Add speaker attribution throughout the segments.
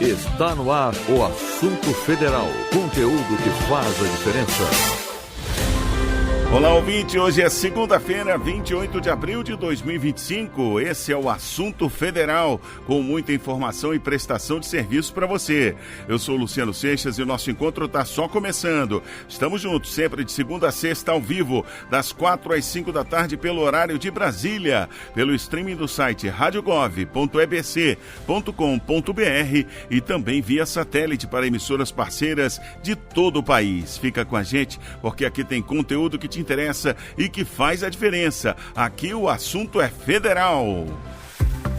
Speaker 1: Está no ar o Assunto Federal. Conteúdo que faz a diferença.
Speaker 2: Olá, ouvinte. Hoje é segunda-feira, 28 de abril de 2025. Esse é o Assunto Federal, com muita informação e prestação de serviço para você. Eu sou Luciano Seixas e o nosso encontro está só começando. Estamos juntos sempre de segunda a sexta ao vivo, das 4 às 5 da tarde pelo horário de Brasília, pelo streaming do site radiogov.ebc.com.br e também via satélite para emissoras parceiras de todo o país. Fica com a gente, porque aqui tem conteúdo que te interessa e que faz a diferença. Aqui o assunto é federal.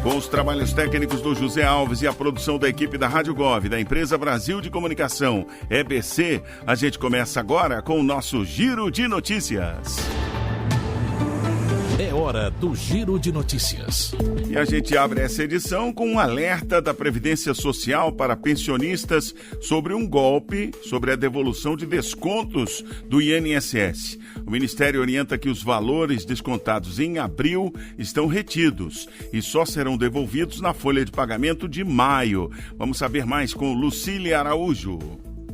Speaker 2: Com os trabalhos técnicos do José Alves e a produção da equipe da Rádio Gov, da Empresa Brasil de Comunicação, EBC, a gente começa agora com o nosso Giro de Notícias.
Speaker 3: É hora do Giro de Notícias.
Speaker 2: E a gente abre essa edição com um alerta da Previdência Social para pensionistas sobre um golpe sobre a devolução de descontos do INSS. O Ministério orienta que os valores descontados em abril estão retidos e só serão devolvidos na folha de pagamento de maio. Vamos saber mais com Lucília Araújo.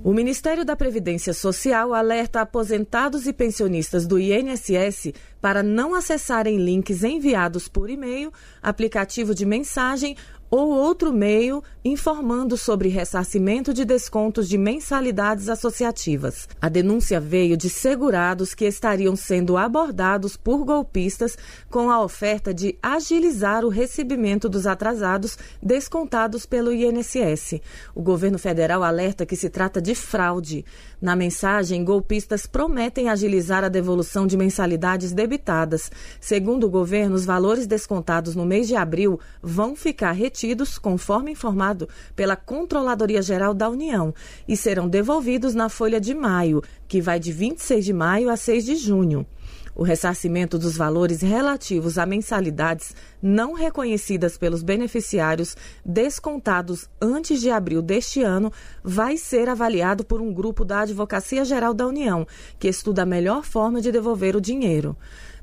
Speaker 4: O Ministério da Previdência Social alerta aposentados e pensionistas do INSS para não acessarem links enviados por e-mail, aplicativo de mensagem ou outro meio informando sobre ressarcimento de descontos de mensalidades associativas. A denúncia veio de segurados que estariam sendo abordados por golpistas com a oferta de agilizar o recebimento dos atrasados descontados pelo INSS. O governo federal alerta que se trata de fraude. Na mensagem, golpistas prometem agilizar a devolução de mensalidades debitadas. Segundo o governo, os valores descontados no mês de abril vão ficar retidos, conforme informado pela Controladoria Geral da União, e serão devolvidos na folha de maio, que vai de 26 de maio a 6 de junho. O ressarcimento dos valores relativos a mensalidades não reconhecidas pelos beneficiários descontados antes de abril deste ano vai ser avaliado por um grupo da Advocacia Geral da União, que estuda a melhor forma de devolver o dinheiro.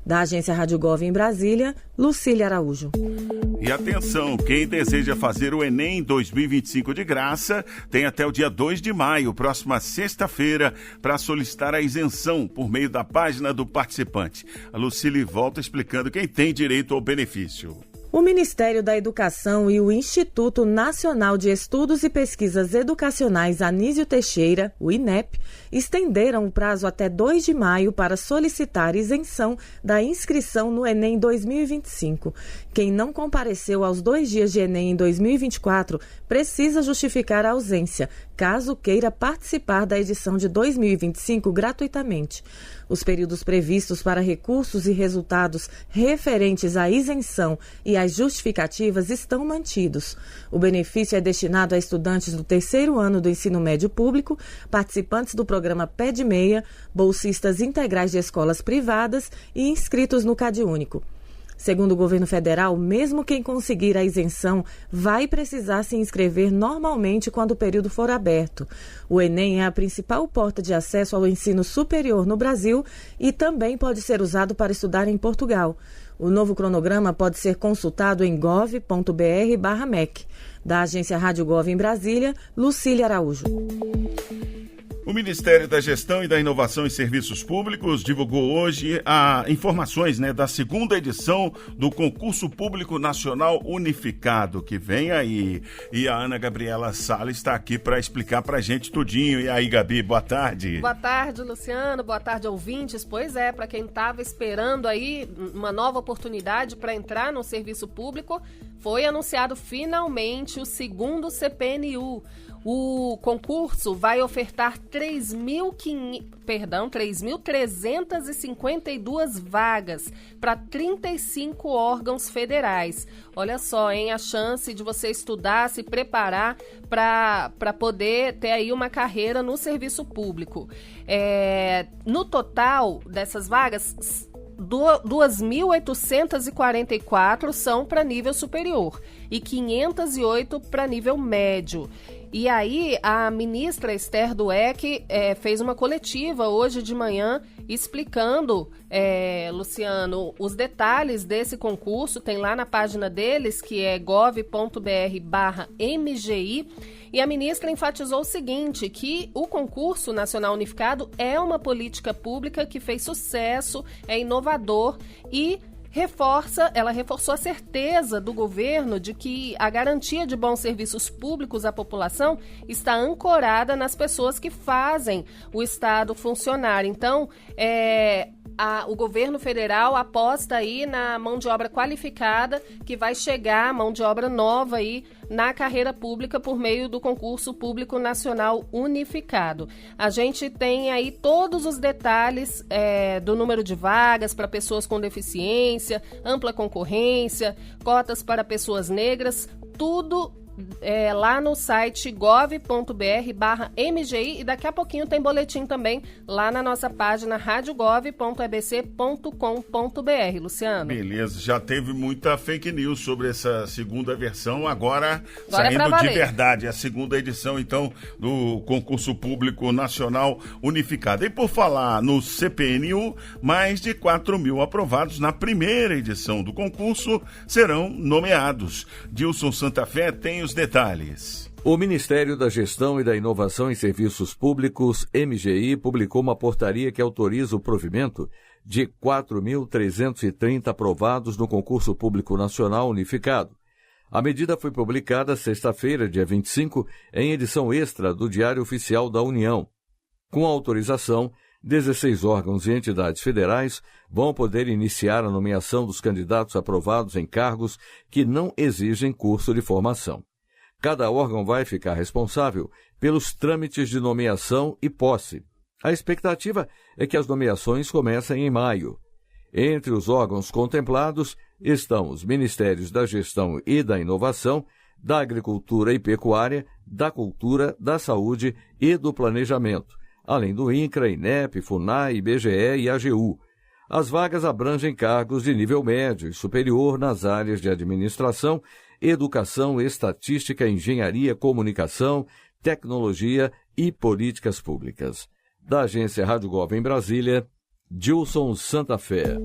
Speaker 4: Da agência Rádio Gov em Brasília, Lucília Araújo.
Speaker 2: E atenção, quem deseja fazer o Enem 2025 de graça tem até o dia 2 de maio, próxima sexta-feira, para solicitar a isenção por meio da página do participante. A Lucília volta explicando quem tem direito ao benefício.
Speaker 4: O Ministério da Educação e o Instituto Nacional de Estudos e Pesquisas Educacionais Anísio Teixeira, o INEP, estenderam o prazo até 2 de maio para solicitar isenção da inscrição no Enem 2025. Quem não compareceu aos 2 dias de Enem em 2024 precisa justificar a ausência, caso queira participar da edição de 2025 gratuitamente. Os períodos previstos para recursos e resultados referentes à isenção e às justificativas estão mantidos. O benefício é destinado a estudantes do terceiro ano do ensino médio público, participantes do programa PED-MEIA, bolsistas integrais de escolas privadas e inscritos no CadÚnico. Segundo o governo federal, mesmo quem conseguir a isenção vai precisar se inscrever normalmente quando o período for aberto. O Enem é a principal porta de acesso ao ensino superior no Brasil e também pode ser usado para estudar em Portugal. O novo cronograma pode ser consultado em gov.br/MEC. Da agência Rádio Gov em Brasília, Lucília Araújo.
Speaker 2: O Ministério da Gestão e da Inovação em Serviços Públicos divulgou hoje informações da segunda edição do Concurso Público Nacional Unificado, que vem aí. E a Ana Gabriela Salles está aqui para explicar para a gente tudinho. E aí, Gabi, boa tarde.
Speaker 5: Boa tarde, Luciano. Boa tarde, ouvintes. Pois é, para quem estava esperando aí uma nova oportunidade para entrar no serviço público, foi anunciado finalmente o segundo CPNU. O concurso vai ofertar 3.352 vagas para 35 órgãos federais. Olha só, hein? A chance de você estudar, se preparar para poder ter aí uma carreira no serviço público. No total dessas vagas, 2.844 são para nível superior e 508 para nível médio. E aí, a ministra Esther Dweck fez uma coletiva hoje de manhã explicando, Luciano, os detalhes desse concurso. Tem lá na página deles, que é gov.br/MGI. E a ministra enfatizou o seguinte, que o concurso nacional unificado é uma política pública que fez sucesso, é inovador e ela reforçou a certeza do governo de que a garantia de bons serviços públicos à população está ancorada nas pessoas que fazem o Estado funcionar. Então, o governo federal aposta aí na mão de obra qualificada, que vai chegar, mão de obra nova aí na carreira pública por meio do concurso público nacional unificado. A gente tem aí todos os detalhes do número de vagas para pessoas com deficiência, ampla concorrência, cotas para pessoas negras, tudo lá no site gov.br/MGI, e daqui a pouquinho tem boletim também lá na nossa página radiogov.ebc.com.br, Luciano.
Speaker 2: Beleza, já teve muita fake news sobre essa segunda versão, agora saindo de verdade, a segunda edição, então, do concurso público nacional unificado. E por falar no CPNU, mais de 4.000 aprovados na primeira edição do concurso serão nomeados. Dilson Santa Fé tem os detalhes.
Speaker 1: O Ministério da Gestão e da Inovação em Serviços Públicos, MGI, publicou uma portaria que autoriza o provimento de 4.330 aprovados no concurso público nacional unificado. A medida foi publicada sexta-feira, dia 25, em edição extra do Diário Oficial da União. Com a autorização, 16 órgãos e entidades federais vão poder iniciar a nomeação dos candidatos aprovados em cargos que não exigem curso de formação. Cada órgão vai ficar responsável pelos trâmites de nomeação e posse. A expectativa é que as nomeações comecem em maio. Entre os órgãos contemplados estão os Ministérios da Gestão e da Inovação, da Agricultura e Pecuária, da Cultura, da Saúde e do Planejamento, além do INCRA, INEP, FUNAI, IBGE e AGU. As vagas abrangem cargos de nível médio e superior nas áreas de administração, educação, estatística, engenharia, comunicação, tecnologia e políticas públicas. Da agência Rádio Gov em Brasília, Dilson Santa Fé.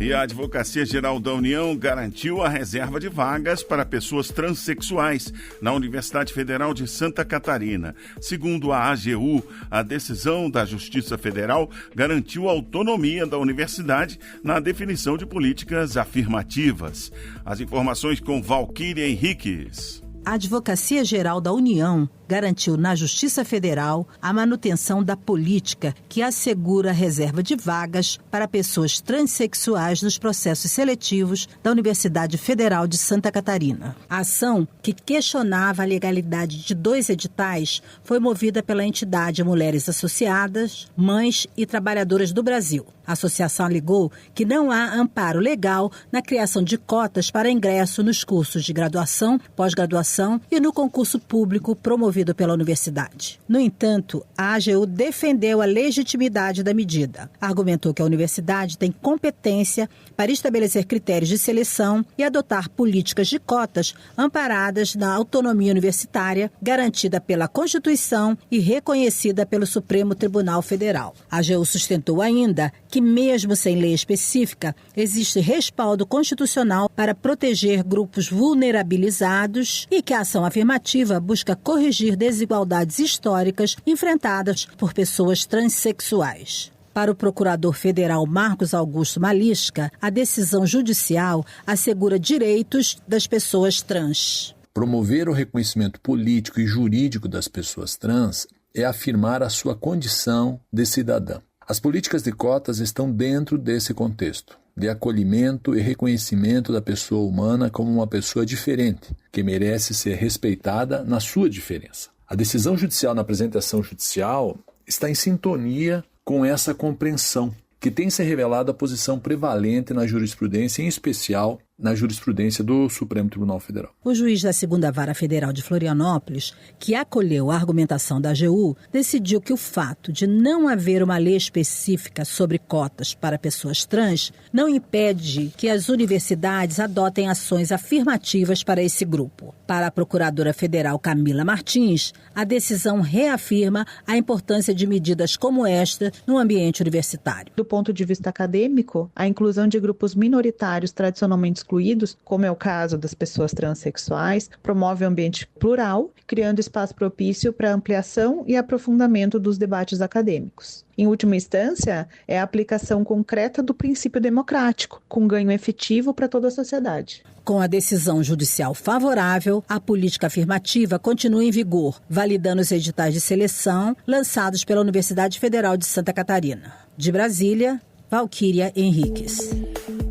Speaker 2: E a Advocacia Geral da União garantiu a reserva de vagas para pessoas transexuais na Universidade Federal de Santa Catarina. Segundo a AGU, a decisão da Justiça Federal garantiu a autonomia da universidade na definição de políticas afirmativas. As informações com Valquíria Henriques.
Speaker 6: A Advocacia Geral da União garantiu na Justiça Federal a manutenção da política que assegura a reserva de vagas para pessoas transexuais nos processos seletivos da Universidade Federal de Santa Catarina. A ação, que questionava a legalidade de 2 editais, foi movida pela entidade Mulheres Associadas, Mães e Trabalhadoras do Brasil. A associação alegou que não há amparo legal na criação de cotas para ingresso nos cursos de graduação, pós-graduação e no concurso público promovido pela universidade. No entanto, a AGU defendeu a legitimidade da medida. Argumentou que a universidade tem competência para estabelecer critérios de seleção e adotar políticas de cotas amparadas na autonomia universitária, garantida pela Constituição e reconhecida pelo Supremo Tribunal Federal. A AGU sustentou ainda que, mesmo sem lei específica, existe respaldo constitucional para proteger grupos vulnerabilizados e que a ação afirmativa busca corrigir desigualdades históricas enfrentadas por pessoas transexuais. Para o procurador federal Marcos Augusto Malisca, a decisão judicial assegura direitos das pessoas trans.
Speaker 7: Promover o reconhecimento político e jurídico das pessoas trans é afirmar a sua condição de cidadã. As políticas de cotas estão dentro desse contexto, de acolhimento e reconhecimento da pessoa humana como uma pessoa diferente, que merece ser respeitada na sua diferença. A decisão judicial na apresentação judicial está em sintonia com essa compreensão, que tem se revelado a posição prevalente na jurisprudência, em especial na jurisprudência do Supremo Tribunal Federal.
Speaker 6: O juiz da 2ª Vara Federal de Florianópolis, que acolheu a argumentação da AGU, decidiu que o fato de não haver uma lei específica sobre cotas para pessoas trans não impede que as universidades adotem ações afirmativas para esse grupo. Para a procuradora federal Camila Martins, a decisão reafirma a importância de medidas como esta no ambiente universitário.
Speaker 8: Do ponto de vista acadêmico, a inclusão de grupos minoritários tradicionalmente excluídos, como é o caso das pessoas transexuais, promove um ambiente plural, criando espaço propício para ampliação e aprofundamento dos debates acadêmicos. Em última instância, é a aplicação concreta do princípio democrático, com ganho efetivo para toda a sociedade.
Speaker 6: Com a decisão judicial favorável, a política afirmativa continua em vigor, validando os editais de seleção lançados pela Universidade Federal de Santa Catarina. De Brasília, Valquíria Henriques.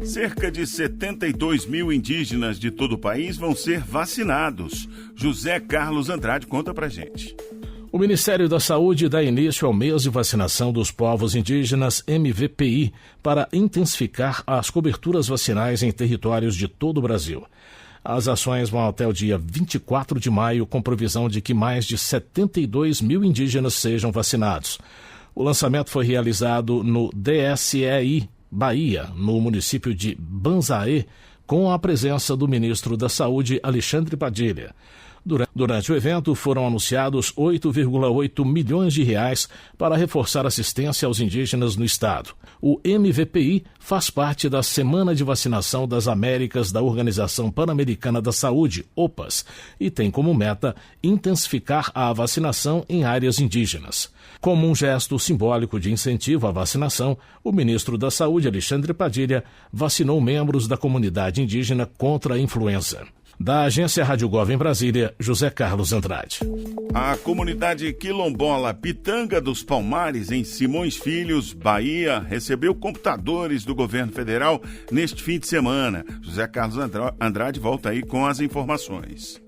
Speaker 2: Cerca de 72 mil indígenas de todo o país vão ser vacinados. José Carlos Andrade conta pra gente.
Speaker 3: O Ministério da Saúde dá início ao mês de vacinação dos povos indígenas MVPI para intensificar as coberturas vacinais em territórios de todo o Brasil. As ações vão até o dia 24 de maio, com previsão de que mais de 72 mil indígenas sejam vacinados. O lançamento foi realizado no DSEI Bahia, no município de Banzaê, com a presença do ministro da Saúde, Alexandre Padilha. Durante o evento, foram anunciados 8,8 milhões de reais para reforçar assistência aos indígenas no estado. O MVPI faz parte da Semana de Vacinação das Américas da Organização Pan-Americana da Saúde, OPAS, e tem como meta intensificar a vacinação em áreas indígenas. Como um gesto simbólico de incentivo à vacinação, o ministro da Saúde, Alexandre Padilha, vacinou membros da comunidade indígena contra a influenza. Da agência Rádio Gov em Brasília, José Carlos Andrade.
Speaker 2: A comunidade quilombola Pitanga dos Palmares, em Simões Filhos, Bahia, recebeu computadores do governo federal neste fim de semana. José Carlos Andrade volta aí com as informações.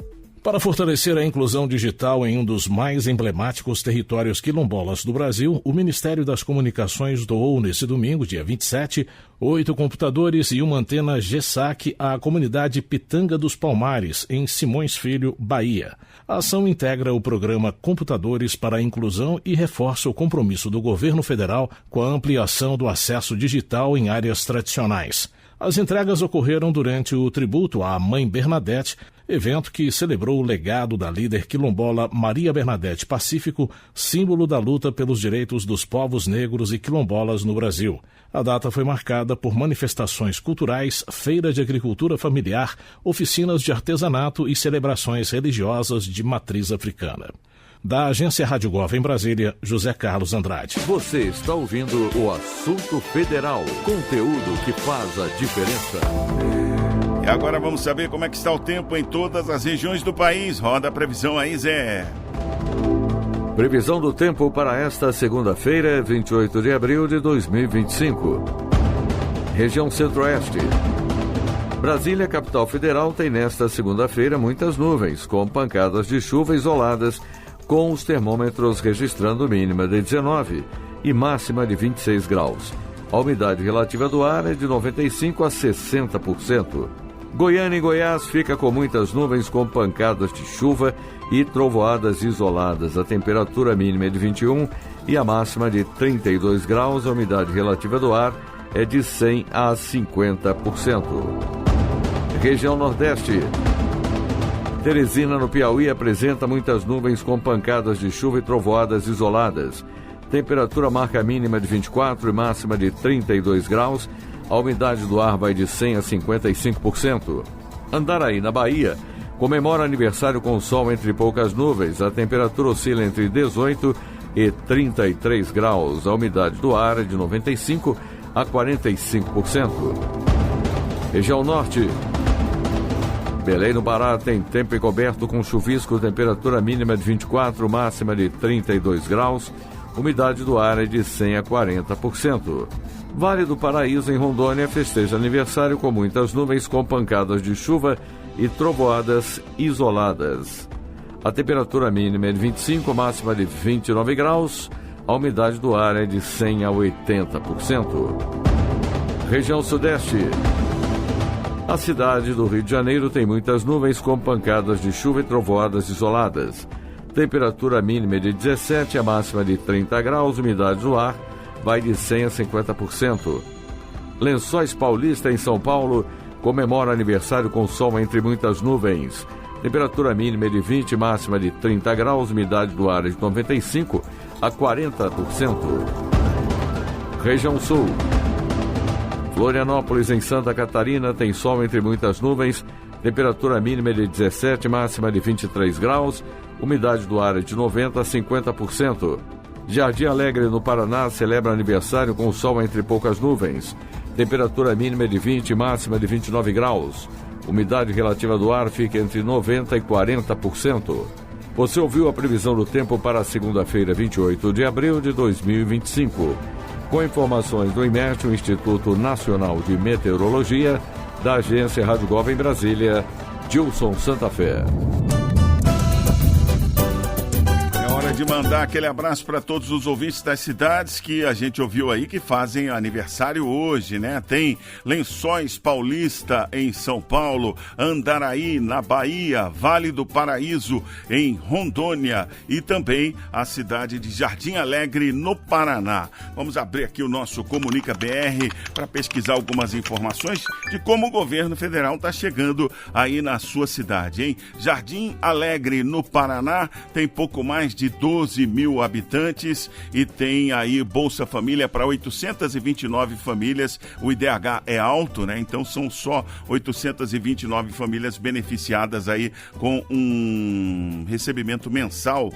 Speaker 3: Para fortalecer a inclusão digital em um dos mais emblemáticos territórios quilombolas do Brasil, o Ministério das Comunicações doou nesse domingo, dia 27, 8 computadores e uma antena GSAC à comunidade Pitanga dos Palmares, em Simões Filho, Bahia. A ação integra o programa Computadores para a Inclusão e reforça o compromisso do governo federal com a ampliação do acesso digital em áreas tradicionais. As entregas ocorreram durante o tributo à Mãe Bernadette, evento que celebrou o legado da líder quilombola Maria Bernadette Pacífico, símbolo da luta pelos direitos dos povos negros e quilombolas no Brasil. A data foi marcada por manifestações culturais, feira de agricultura familiar, oficinas de artesanato e celebrações religiosas de matriz africana. Da agência Rádio Gov em Brasília, José Carlos Andrade.
Speaker 1: Você está ouvindo o Assunto Federal, conteúdo que faz a diferença.
Speaker 2: E agora vamos saber como é que está o tempo em todas as regiões do país. Roda a previsão aí, Zé.
Speaker 1: Previsão do tempo para esta segunda-feira, 28 de abril de 2025. Região Centro-Oeste. Brasília, capital federal, tem nesta segunda-feira muitas nuvens, com pancadas de chuva isoladas, com os termômetros registrando mínima de 19 e máxima de 26 graus. A umidade relativa do ar é de 95% a 60%. Goiânia e Goiás fica com muitas nuvens com pancadas de chuva e trovoadas isoladas. A temperatura mínima é de 21 e a máxima de 32 graus. A umidade relativa do ar é de 100% a 50%. Região Nordeste. Teresina, no Piauí, apresenta muitas nuvens com pancadas de chuva e trovoadas isoladas. Temperatura marca mínima de 24 e máxima de 32 graus. A umidade do ar vai de 100% a 55%. Andaraí, na Bahia, comemora aniversário com sol entre poucas nuvens. A temperatura oscila entre 18 e 33 graus. A umidade do ar é de 95% a 45%. Região Norte. Belém, no Pará, tem tempo encoberto com chuvisco, temperatura mínima de 24, máxima de 32 graus, umidade do ar é de 100% a 40%. Vale do Paraíso, em Rondônia, festeja aniversário com muitas nuvens com pancadas de chuva e trovoadas isoladas. A temperatura mínima é de 25, máxima de 29 graus, a umidade do ar é de 100% a 80%. Região Sudeste. A cidade do Rio de Janeiro tem muitas nuvens com pancadas de chuva e trovoadas isoladas. Temperatura mínima de 17, a máxima de 30 graus, umidade do ar vai de 100% a 50%. Lençóis Paulista, em São Paulo, comemora aniversário com sol entre muitas nuvens. Temperatura mínima de 20, máxima de 30 graus, umidade do ar de 95% a 40%. Região Sul. Florianópolis, em Santa Catarina, tem sol entre muitas nuvens, temperatura mínima de 17, máxima de 23 graus, umidade do ar de 90% a 50%. Jardim Alegre, no Paraná, celebra aniversário com sol entre poucas nuvens, temperatura mínima de 20, máxima de 29 graus, umidade relativa do ar fica entre 90% e 40%. Você ouviu a previsão do tempo para segunda-feira, 28 de abril de 2025. Com informações do IMET, o Instituto Nacional de Meteorologia, da agência Rádio Gov em Brasília, Gilson Santa Fé.
Speaker 2: De mandar aquele abraço para todos os ouvintes das cidades que a gente ouviu aí que fazem aniversário hoje, né? Tem Lençóis Paulista em São Paulo, Andaraí na Bahia, Vale do Paraíso em Rondônia e também a cidade de Jardim Alegre no Paraná. Vamos abrir aqui o nosso Comunica BR para pesquisar algumas informações de como o governo federal está chegando aí na sua cidade, hein? Jardim Alegre no Paraná tem pouco mais de 12 mil habitantes e tem aí Bolsa Família para 829 famílias. O IDH é alto, né? Então são só 829 famílias beneficiadas aí com um recebimento mensal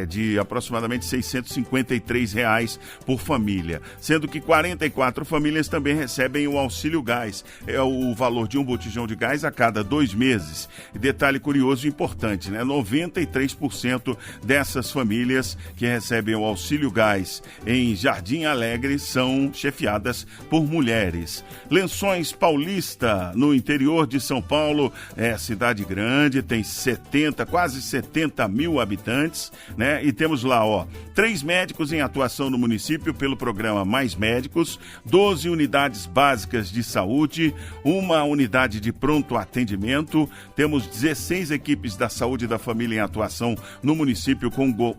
Speaker 2: de aproximadamente R$653 por família, sendo que 44 famílias também recebem o auxílio gás. É o valor de um botijão de gás a cada 2 meses. E detalhe curioso e importante, né? 93% dessas famílias que recebem o auxílio gás em Jardim Alegre são chefiadas por mulheres. Lençóis Paulista, no interior de São Paulo, é cidade grande, tem quase 70 mil habitantes, né? E temos lá, 3 médicos em atuação no município pelo programa Mais Médicos, 12 unidades básicas de saúde, 1 unidade de pronto atendimento, temos 16 equipes da saúde e da família em atuação no município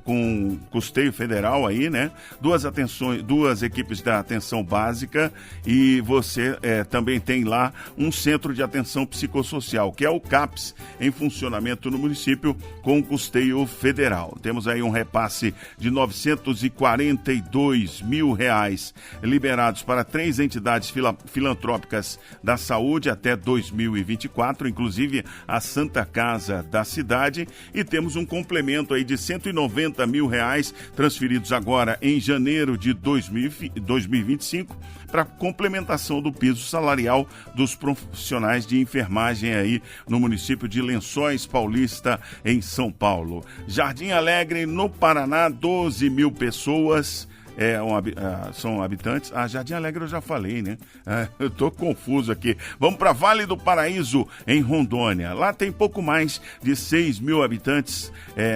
Speaker 2: com custeio federal aí, né? 2 equipes da atenção básica e você também tem lá um centro de atenção psicossocial, que é o CAPS, em funcionamento no município com custeio federal. Temos aí um repasse de R$942 mil liberados para 3 entidades filantrópicas da saúde até 2024, inclusive a Santa Casa da cidade, e temos um complemento aí de R$190 mil transferidos agora em janeiro de 2025 para complementação do piso salarial dos profissionais de enfermagem aí no município de Lençóis Paulista, em São Paulo. Jardim Alegre, no Paraná, 12 mil pessoas são habitantes. Jardim Alegre eu já falei, né? Eu tô confuso aqui. Vamos para Vale do Paraíso, em Rondônia. Lá tem pouco mais de 6 mil habitantes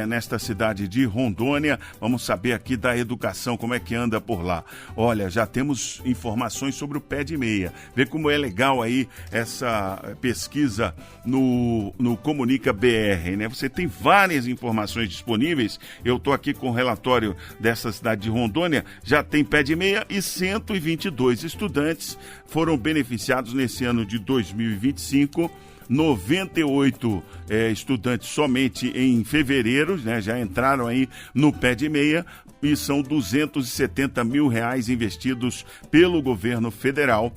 Speaker 2: nesta cidade de Rondônia. Vamos saber aqui da educação, como é que anda por lá. Olha, já temos informações sobre o pé de meia. Vê como é legal aí essa pesquisa no Comunica BR, né? Você tem várias informações disponíveis. Eu tô aqui com o relatório dessa cidade de Rondônia. Já tem pé de meia e 122 estudantes foram beneficiados nesse ano de 2025. 98 estudantes somente em fevereiro, né, já entraram aí no pé de meia, e são R$270 mil investidos pelo governo federal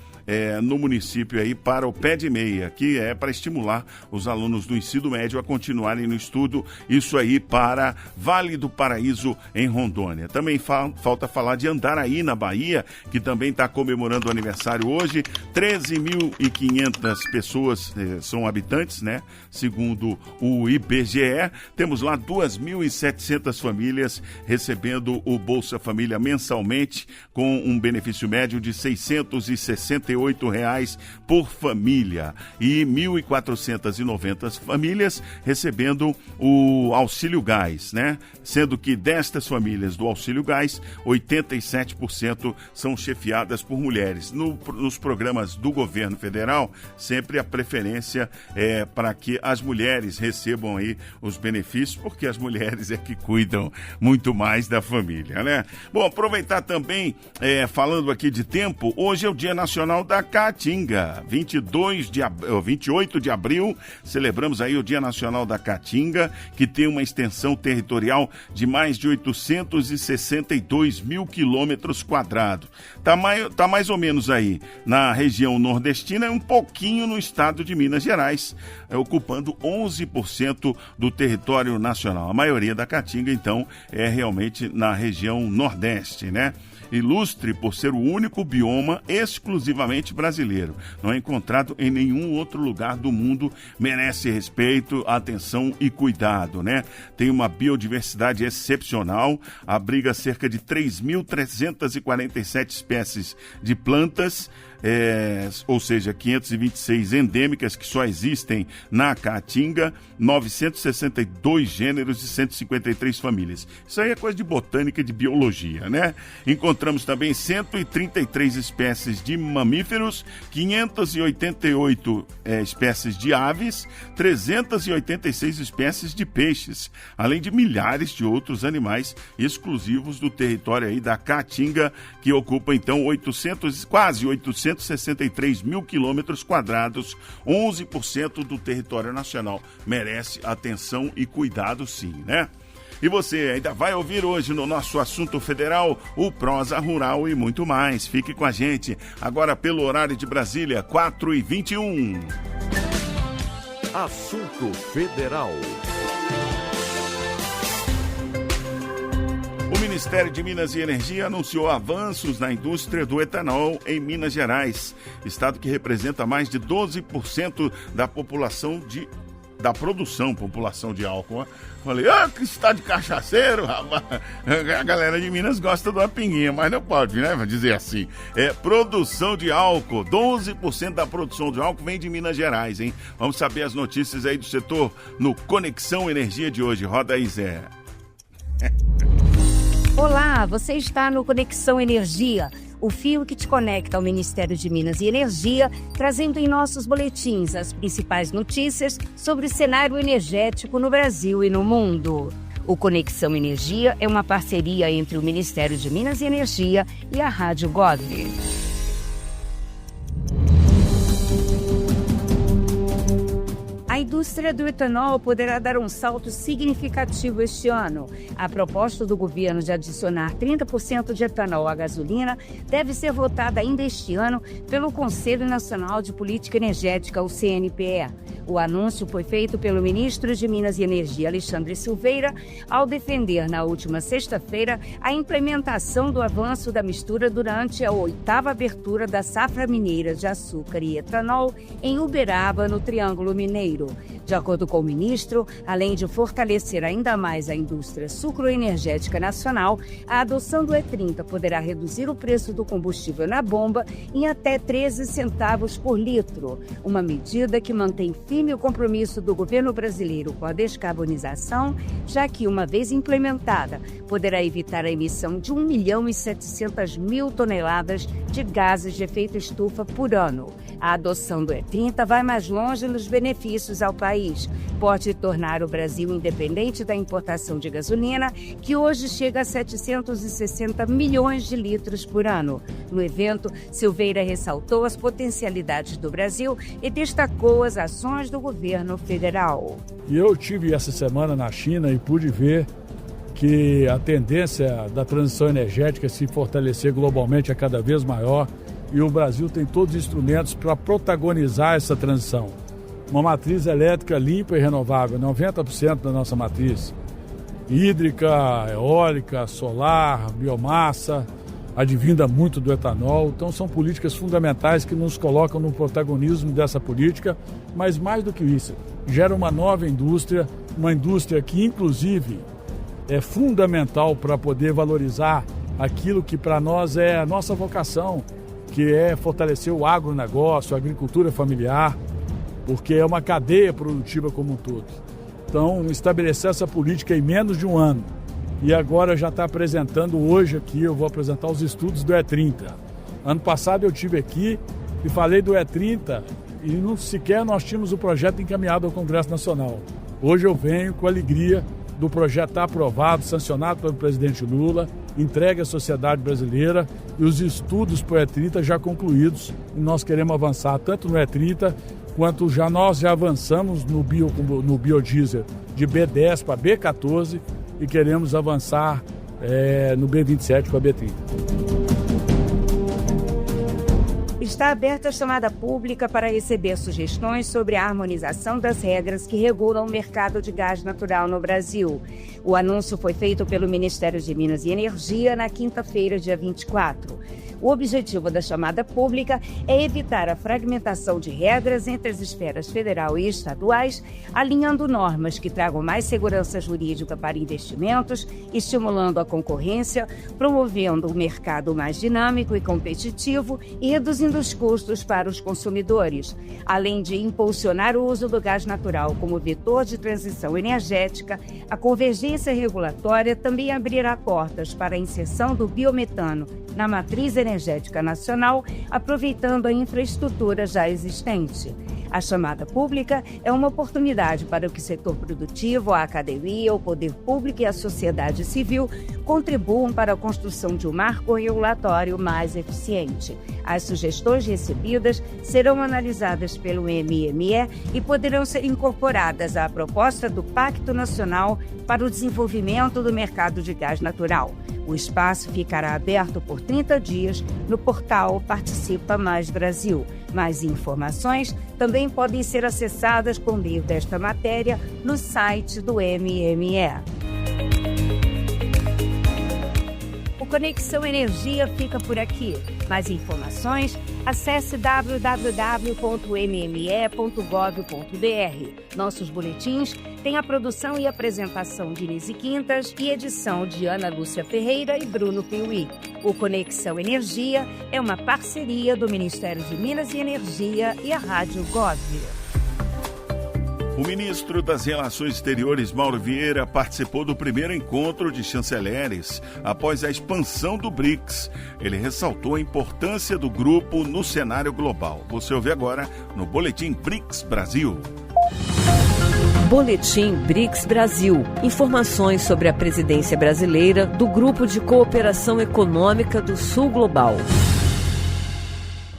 Speaker 2: no município aí para o pé de meia, que é para estimular os alunos do ensino médio a continuarem no estudo, isso aí para Vale do Paraíso, em Rondônia. Também falta falar de Andaraí, na Bahia, que também está comemorando o aniversário hoje. 13.500 pessoas são habitantes, né? Segundo o IBGE, temos lá 2.700 famílias recebendo recebendo o Bolsa Família mensalmente, com um benefício médio de R$ 668 por família. E 1.490 famílias recebendo o Auxílio Gás, né? Sendo que destas famílias do Auxílio Gás, 87% são chefiadas por mulheres. Nos programas do governo federal, sempre a preferência é para que as mulheres recebam aí os benefícios, porque as mulheres é que cuidam muito mais da família, né? Bom, aproveitar também, falando aqui de tempo, hoje é o Dia Nacional da Caatinga, 28 de abril, celebramos aí o Dia Nacional da Caatinga, que tem uma extensão territorial de mais de 862 mil quilômetros quadrados. Tá mais ou menos aí na região nordestina e um pouquinho no estado de Minas Gerais, ocupando 11% do território nacional. A maioria da Caatinga, então, é realmente na região nordeste, né? Ilustre por ser o único bioma exclusivamente brasileiro. Não é encontrado em nenhum outro lugar do mundo, merece respeito, atenção e cuidado, né? Tem uma biodiversidade excepcional, abriga cerca de 3.347 espécies de plantas, ou seja, 526 endêmicas que só existem na Caatinga, 962 gêneros e 153 famílias. Isso aí é coisa de botânica e de biologia, né? Encontramos também 133 espécies de mamíferos, 588 espécies de aves, 386 espécies de peixes, além de milhares de outros animais exclusivos do território aí da Caatinga, que ocupa então quase 863 mil quilômetros quadrados, 11% do território nacional. Merece atenção e cuidado sim, né? E você ainda vai ouvir hoje no nosso Assunto Federal o Prosa Rural e muito mais. Fique com a gente agora pelo horário de Brasília, 4h21.
Speaker 1: Assunto Federal.
Speaker 2: O Ministério de Minas e Energia anunciou avanços na indústria do etanol em Minas Gerais, estado que representa mais de 12% da população de álcool. Falei, que estado de cachaceiro, rapaz. A galera de Minas gosta de uma pinguinha, mas não pode, né? Vou dizer assim. Produção de álcool, 12% da produção de álcool vem de Minas Gerais, hein? Vamos saber as notícias aí do setor no Conexão Energia de hoje. Roda aí, Zé.
Speaker 9: Olá, você está no Conexão Energia, o fio que te conecta ao Ministério de Minas e Energia, trazendo em nossos boletins as principais notícias sobre o cenário energético no Brasil e no mundo. O Conexão Energia é uma parceria entre o Ministério de Minas e Energia e a Rádio Gov. A indústria do etanol poderá dar um salto significativo este ano. A proposta do governo de adicionar 30% de etanol à gasolina deve ser votada ainda este ano pelo Conselho Nacional de Política Energética, o CNPE. O anúncio foi feito pelo ministro de Minas e Energia, Alexandre Silveira, ao defender na última sexta-feira a implementação do avanço da mistura durante a 8ª abertura da safra mineira de açúcar e etanol em Uberaba, no Triângulo Mineiro. De acordo com o ministro, além de fortalecer ainda mais a indústria sucroenergética nacional, a adoção do E30 poderá reduzir o preço do combustível na bomba em até 13 centavos por litro, uma medida que mantém firme o compromisso do governo brasileiro com a descarbonização, já que, uma vez implementada, poderá evitar a emissão de 1.700.000 toneladas de gases de efeito estufa por ano. A adoção do E30 vai mais longe nos benefícios ao país. Pode tornar o Brasil independente da importação de gasolina, que hoje chega a 760 milhões de litros por ano. No evento, Silveira ressaltou as potencialidades do Brasil e destacou as ações do governo federal.
Speaker 10: E eu tive essa semana na China e pude ver que a tendência da transição energética se fortalecer globalmente é cada vez maior e o Brasil tem todos os instrumentos para protagonizar essa transição. Uma matriz elétrica limpa e renovável, 90% da nossa matriz. Hídrica, eólica, solar, biomassa, advinda muito do etanol. Então são políticas fundamentais que nos colocam no protagonismo dessa política, mas mais do que isso, gera uma nova indústria, uma indústria que inclusive é fundamental para poder valorizar aquilo que para nós é a nossa vocação, que é fortalecer o agronegócio, a agricultura familiar, porque é uma cadeia produtiva como um todo. Então, estabelecer essa política em menos de um ano. E agora já está apresentando, hoje aqui, eu vou apresentar os estudos do E30. Ano passado eu estive aqui e falei do E30 e não sequer nós tínhamos o projeto encaminhado ao Congresso Nacional. Hoje eu venho com alegria do projeto estar aprovado, sancionado pelo presidente Lula, entregue à sociedade brasileira e os estudos para o E30 já concluídos. E nós queremos avançar tanto no E30 quanto nós já avançamos no biodiesel de B10 para B14 e queremos avançar no B27 para B30.
Speaker 9: Está aberta a chamada pública para receber sugestões sobre a harmonização das regras que regulam o mercado de gás natural no Brasil. O anúncio foi feito pelo Ministério de Minas e Energia na quinta-feira, dia 24. O objetivo da chamada pública é evitar a fragmentação de regras entre as esferas federal e estaduais, alinhando normas que tragam mais segurança jurídica para investimentos, estimulando a concorrência, promovendo um mercado mais dinâmico e competitivo e reduzindo os custos para os consumidores, além de impulsionar o uso do gás natural como vetor de transição energética. A convergência regulatória também abrirá portas para a inserção do biometano na matriz energética nacional, aproveitando a infraestrutura já existente. A chamada pública é uma oportunidade para que o setor produtivo, a academia, o poder público e a sociedade civil contribuam para a construção de um marco regulatório mais eficiente. As sugestões recebidas serão analisadas pelo MME e poderão ser incorporadas à proposta do Pacto Nacional para o Desenvolvimento do Mercado de Gás Natural. O espaço ficará aberto por 30 dias no portal Participa Mais Brasil. Mais informações também podem ser acessadas com o link desta matéria no site do MME. O Conexão Energia fica por aqui. Mais informações, acesse www.mme.gov.br. Nossos boletins têm a produção e apresentação de Inês Quintas e edição de Ana Lúcia Ferreira e Bruno Piuí. O Conexão Energia é uma parceria do Ministério de Minas e Energia e a Rádio Gov.
Speaker 2: O ministro das Relações Exteriores, Mauro Vieira, participou do primeiro encontro de chanceleres após a expansão do BRICS. Ele ressaltou a importância do grupo no cenário global. Você ouve agora no Boletim BRICS Brasil.
Speaker 11: Boletim BRICS Brasil. Informações sobre a presidência brasileira do Grupo de Cooperação Econômica do Sul Global.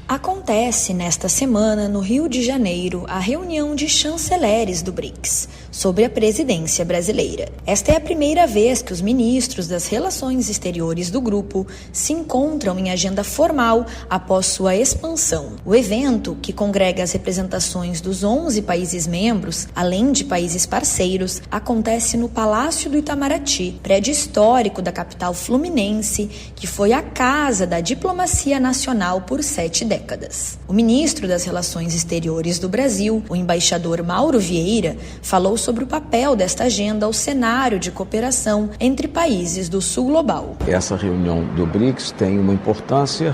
Speaker 12: Acontece nesta semana, no Rio de Janeiro, a reunião de chanceleres do BRICS sobre a presidência brasileira. Esta é a primeira vez que os ministros das Relações Exteriores do grupo se encontram em agenda formal após sua expansão. O evento, que congrega as representações dos 11 países membros, além de países parceiros, acontece no Palácio do Itamaraty, prédio histórico da capital fluminense, que foi a casa da diplomacia nacional por 7 décadas. O ministro das Relações Exteriores do Brasil, o embaixador Mauro Vieira, falou sobre o papel desta agenda ao cenário de cooperação entre países do Sul Global.
Speaker 13: Essa reunião do BRICS tem uma importância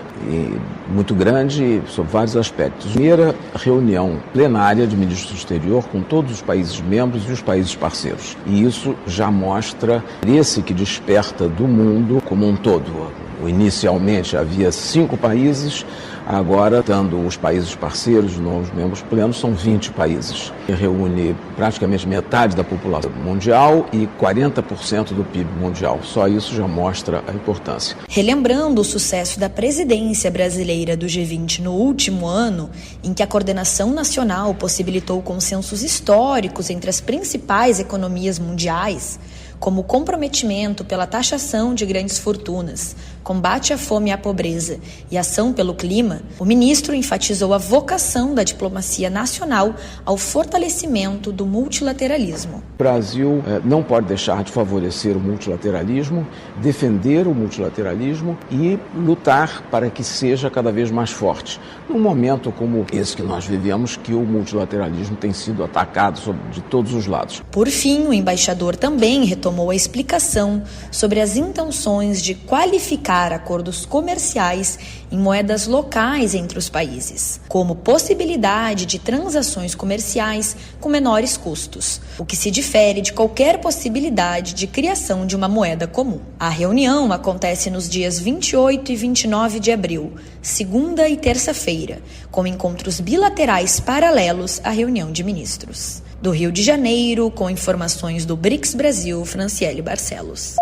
Speaker 13: muito grande sobre vários aspectos. Primeira reunião plenária de ministros do exterior com todos os países membros e os países parceiros. E isso já mostra esse que desperta do mundo como um todo. Inicialmente havia 5 países, agora, dando os países parceiros, os novos membros plenos, são 20 países. Reúne praticamente metade da população mundial e 40% do PIB mundial. Só isso já mostra a importância.
Speaker 12: Relembrando o sucesso da presidência brasileira do G20 no último ano, em que a coordenação nacional possibilitou consensos históricos entre as principais economias mundiais, como o comprometimento pela taxação de grandes fortunas, combate à fome e à pobreza e ação pelo clima, o ministro enfatizou a vocação da diplomacia nacional ao fortalecimento do multilateralismo.
Speaker 13: O Brasil não pode deixar de favorecer o multilateralismo, defender o multilateralismo e lutar para que seja cada vez mais forte. Num momento como esse que nós vivemos, que o multilateralismo tem sido atacado de todos os lados.
Speaker 12: Por fim, o embaixador também retomou a explicação sobre as intenções de qualificar acordos comerciais em moedas locais entre os países, como possibilidade de transações comerciais com menores custos, o que se difere de qualquer possibilidade de criação de uma moeda comum. A reunião acontece nos dias 28 e 29 de abril, segunda e terça-feira, com encontros bilaterais paralelos à reunião de ministros. Do Rio de Janeiro, com informações do BRICS Brasil, Franciele Barcelos.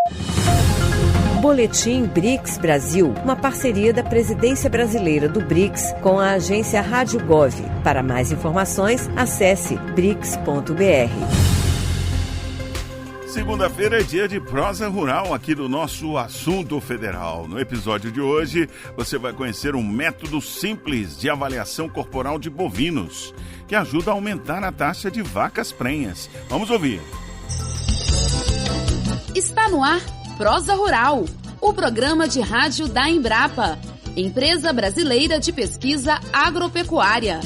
Speaker 11: Boletim BRICS Brasil, uma parceria da Presidência Brasileira do BRICS com a agência Rádio Gov. Para mais informações, acesse brics.br.
Speaker 2: Segunda-feira é dia de prosa rural aqui do nosso Assunto Federal. No episódio de hoje, você vai conhecer um método simples de avaliação corporal de bovinos, que ajuda a aumentar a taxa de vacas prenhas. Vamos ouvir.
Speaker 14: Está no ar Prosa Rural, o programa de rádio da Embrapa, Empresa Brasileira de Pesquisa Agropecuária.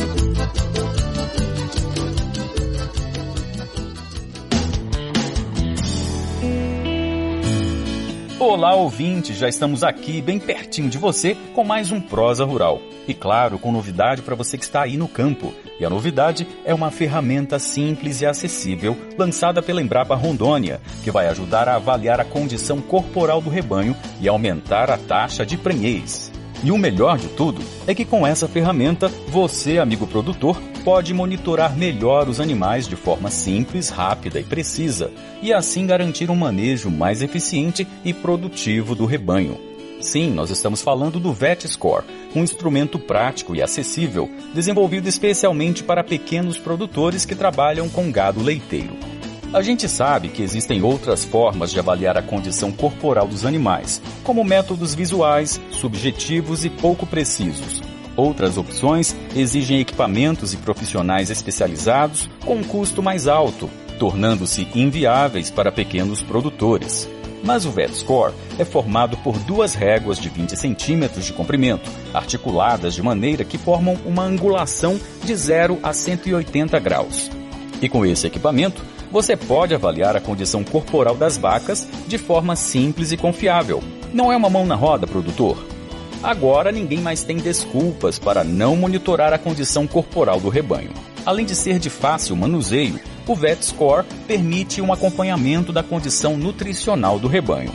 Speaker 15: Olá, ouvinte, já estamos aqui bem pertinho de você com mais um Prosa Rural. E claro, com novidade para você que está aí no campo. E a novidade é uma ferramenta simples e acessível lançada pela Embrapa Rondônia, que vai ajudar a avaliar a condição corporal do rebanho e aumentar a taxa de prenhez. E o melhor de tudo é que com essa ferramenta, você, amigo produtor, pode monitorar melhor os animais de forma simples, rápida e precisa, e assim garantir um manejo mais eficiente e produtivo do rebanho. Sim, nós estamos falando do VetScore, um instrumento prático e acessível, desenvolvido especialmente para pequenos produtores que trabalham com gado leiteiro. A gente sabe que existem outras formas de avaliar a condição corporal dos animais, como métodos visuais, subjetivos e pouco precisos. Outras opções exigem equipamentos e profissionais especializados com um custo mais alto, tornando-se inviáveis para pequenos produtores. Mas o VetScore é formado por duas réguas de 20 centímetros de comprimento, articuladas de maneira que formam uma angulação de 0 a 180 graus. E com esse equipamento, você pode avaliar a condição corporal das vacas de forma simples e confiável. Não é uma mão na roda, produtor? Agora ninguém mais tem desculpas para não monitorar a condição corporal do rebanho. Além de ser de fácil manuseio, o VetScore permite um acompanhamento da condição nutricional do rebanho.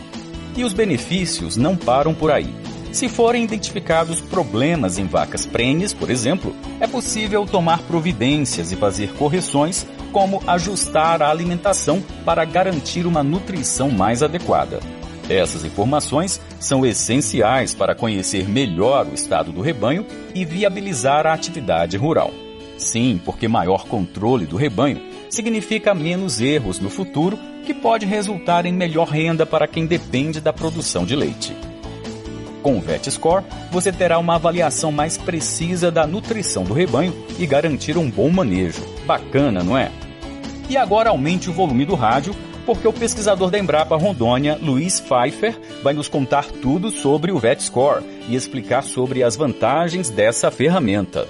Speaker 15: E os benefícios não param por aí. Se forem identificados problemas em vacas prenhes, por exemplo, é possível tomar providências e fazer correções, como ajustar a alimentação para garantir uma nutrição mais adequada. Essas informações são essenciais para conhecer melhor o estado do rebanho e viabilizar a atividade rural. Sim, porque maior controle do rebanho significa menos erros no futuro, que pode resultar em melhor renda para quem depende da produção de leite. Com o VetScore, você terá uma avaliação mais precisa da nutrição do rebanho e garantir um bom manejo. Bacana, não é? E agora aumente o volume do rádio, porque o pesquisador da Embrapa Rondônia, Luiz Pfeiffer, vai nos contar tudo sobre o VetScore e explicar sobre as vantagens dessa ferramenta.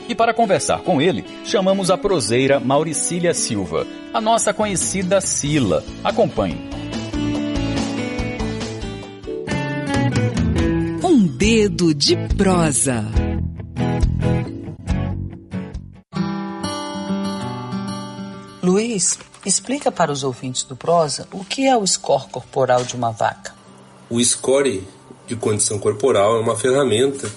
Speaker 15: E para conversar com ele, chamamos a proseira Mauricília Silva, a nossa conhecida Sila. Acompanhe.
Speaker 16: Um dedo de prosa.
Speaker 17: Luiz, explica para os ouvintes do Prosa o que é o score corporal de uma vaca.
Speaker 18: O score de condição corporal é uma ferramenta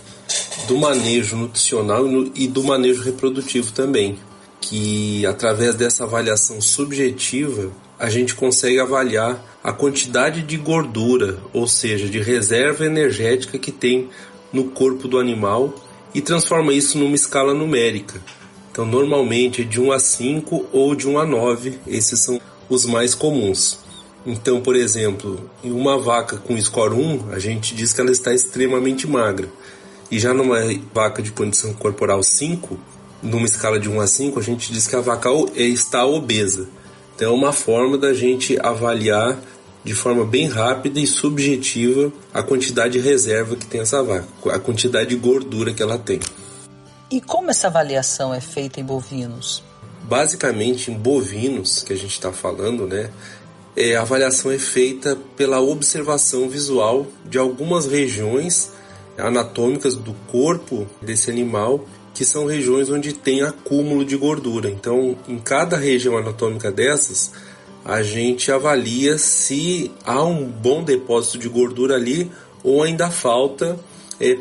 Speaker 18: do manejo nutricional e do manejo reprodutivo também, que através dessa avaliação subjetiva a gente consegue avaliar a quantidade de gordura, ou seja, de reserva energética que tem no corpo do animal e transforma isso numa escala numérica. Então, normalmente é de 1 a 5 ou de 1 a 9, esses são os mais comuns. Então, por exemplo, em uma vaca com score 1, a gente diz que ela está extremamente magra. E já numa vaca de condição corporal 5, numa escala de 1 a 5, a gente diz que a vaca está obesa. Então é uma forma da gente avaliar de forma bem rápida e subjetiva a quantidade de reserva que tem essa vaca, a quantidade de gordura que ela tem.
Speaker 17: E como essa avaliação é feita em bovinos?
Speaker 18: Basicamente, em bovinos, que a gente está falando, né, a avaliação é feita pela observação visual de algumas regiões anatômicas do corpo desse animal, que são regiões onde tem acúmulo de gordura. Então, em cada região anatômica dessas, a gente avalia se há um bom depósito de gordura ali ou ainda falta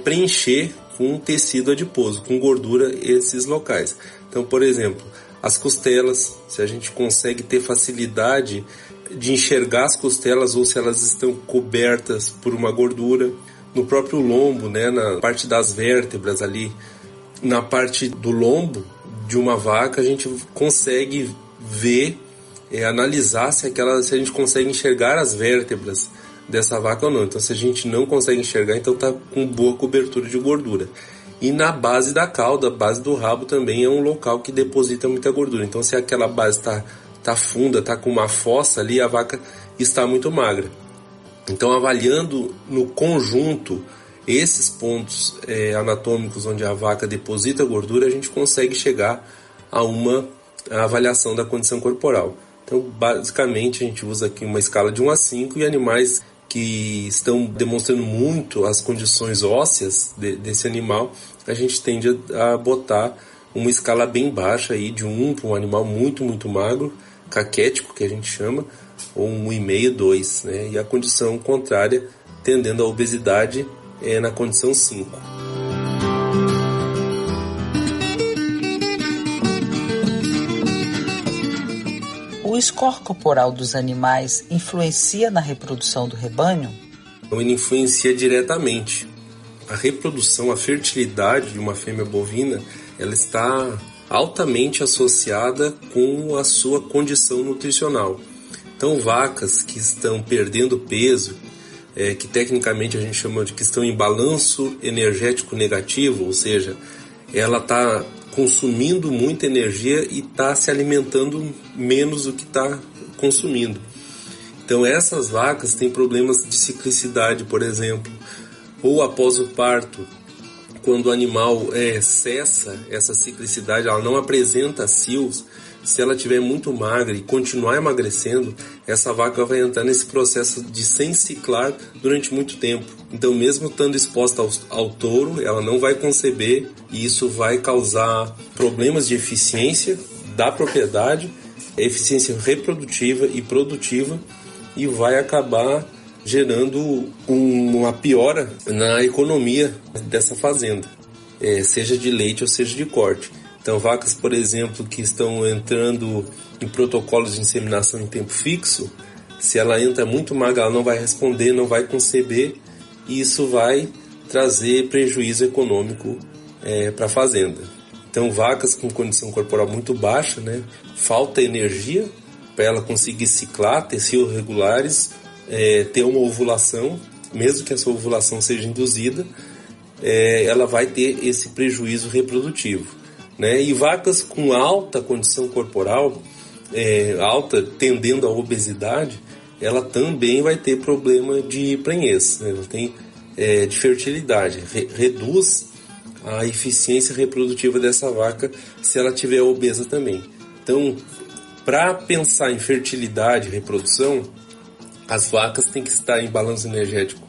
Speaker 18: preencher com tecido adiposo, com gordura esses locais. Então, por exemplo, as costelas, se a gente consegue ter facilidade de enxergar as costelas ou se elas estão cobertas por uma gordura. No próprio lombo, né, na parte das vértebras ali, na parte do lombo de uma vaca, a gente consegue ver, analisar se a gente consegue enxergar as vértebras dessa vaca ou não. Então, se a gente não consegue enxergar, então está com boa cobertura de gordura. E na base da cauda, a base do rabo também é um local que deposita muita gordura. Então, se aquela base está funda, está com uma fossa ali, a vaca está muito magra. Então, avaliando no conjunto esses pontos anatômicos onde a vaca deposita gordura, a gente consegue chegar a uma avaliação da condição corporal. Então, basicamente, a gente usa aqui uma escala de 1 a 5 e animais que estão demonstrando muito as condições ósseas desse animal, a gente tende a botar uma escala bem baixa aí, de 1 para um animal muito, muito magro, caquético, que a gente chama, ou 1,5, 2, né? E a condição contrária, tendendo à obesidade, na condição 5.
Speaker 17: O score corporal dos animais influencia na reprodução do rebanho?
Speaker 18: Então, ele influencia diretamente. A reprodução, a fertilidade de uma fêmea bovina, ela está altamente associada com a sua condição nutricional. Então, vacas que estão perdendo peso, que tecnicamente a gente chama de que estão em balanço energético negativo, ou seja, ela está consumindo muita energia e está se alimentando menos do que está consumindo. Então, essas vacas têm problemas de ciclicidade, por exemplo, ou após o parto, quando o animal cessa essa ciclicidade, ela não apresenta cios. Se ela estiver muito magra e continuar emagrecendo, essa vaca vai entrar nesse processo de sem ciclar durante muito tempo. Então, mesmo estando exposta ao touro, ela não vai conceber e isso vai causar problemas de eficiência da propriedade, eficiência reprodutiva e produtiva, e vai acabar gerando uma piora na economia dessa fazenda, seja de leite ou seja de corte. Então, vacas, por exemplo, que estão entrando em protocolos de inseminação em tempo fixo, se ela entra muito magra, ela não vai responder, não vai conceber, e isso vai trazer prejuízo econômico para a fazenda. Então, vacas com condição corporal muito baixa, né, falta energia para ela conseguir ciclar, ter cios regulares, ter uma ovulação, mesmo que essa ovulação seja induzida, ela vai ter esse prejuízo reprodutivo. Né? E vacas com alta condição corporal, alta, tendendo à obesidade, ela também vai ter problema de prenhez, né? Ela tem de fertilidade, reduz a eficiência reprodutiva dessa vaca se ela tiver obesa também. Então, para pensar em fertilidade e reprodução, as vacas têm que estar em balanço energético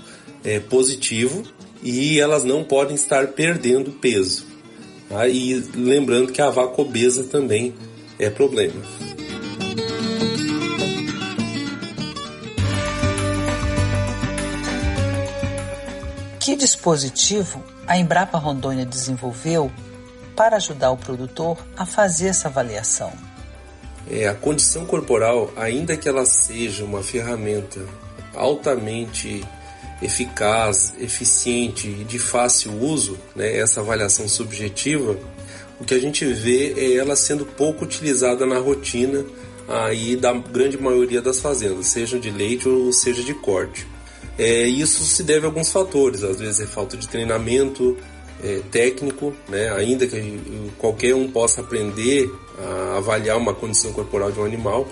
Speaker 18: positivo e elas não podem estar perdendo peso. E lembrando que a vaca obesa também é problema.
Speaker 17: Que dispositivo a Embrapa Rondônia desenvolveu para ajudar o produtor a fazer essa avaliação?
Speaker 18: A condição corporal, ainda que ela seja uma ferramenta altamente eficaz, eficiente e de fácil uso, né, essa avaliação subjetiva, o que a gente vê é ela sendo pouco utilizada na rotina aí da grande maioria das fazendas, seja de leite ou seja de corte. Isso se deve a alguns fatores, às vezes é falta de treinamento técnico, né? Ainda que qualquer um possa aprender a avaliar uma condição corporal de um animal.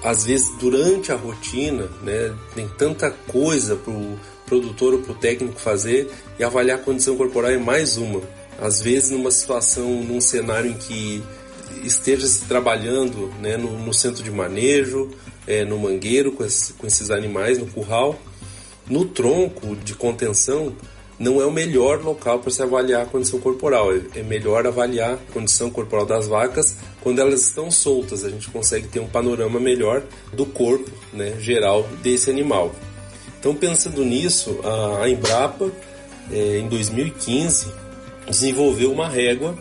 Speaker 18: Às vezes, durante a rotina, né, tem tanta coisa para o produtor ou para o técnico fazer, e avaliar a condição corporal é mais uma. Às vezes, numa situação, num cenário em que esteja se trabalhando, né, no centro de manejo, no mangueiro com esses animais, no curral, no tronco de contenção, não é o melhor local para se avaliar a condição corporal. É melhor avaliar a condição corporal das vacas quando elas estão soltas. A gente consegue ter um panorama melhor do corpo, né, geral desse animal. Então, pensando nisso, a Embrapa, em 2015, desenvolveu uma régua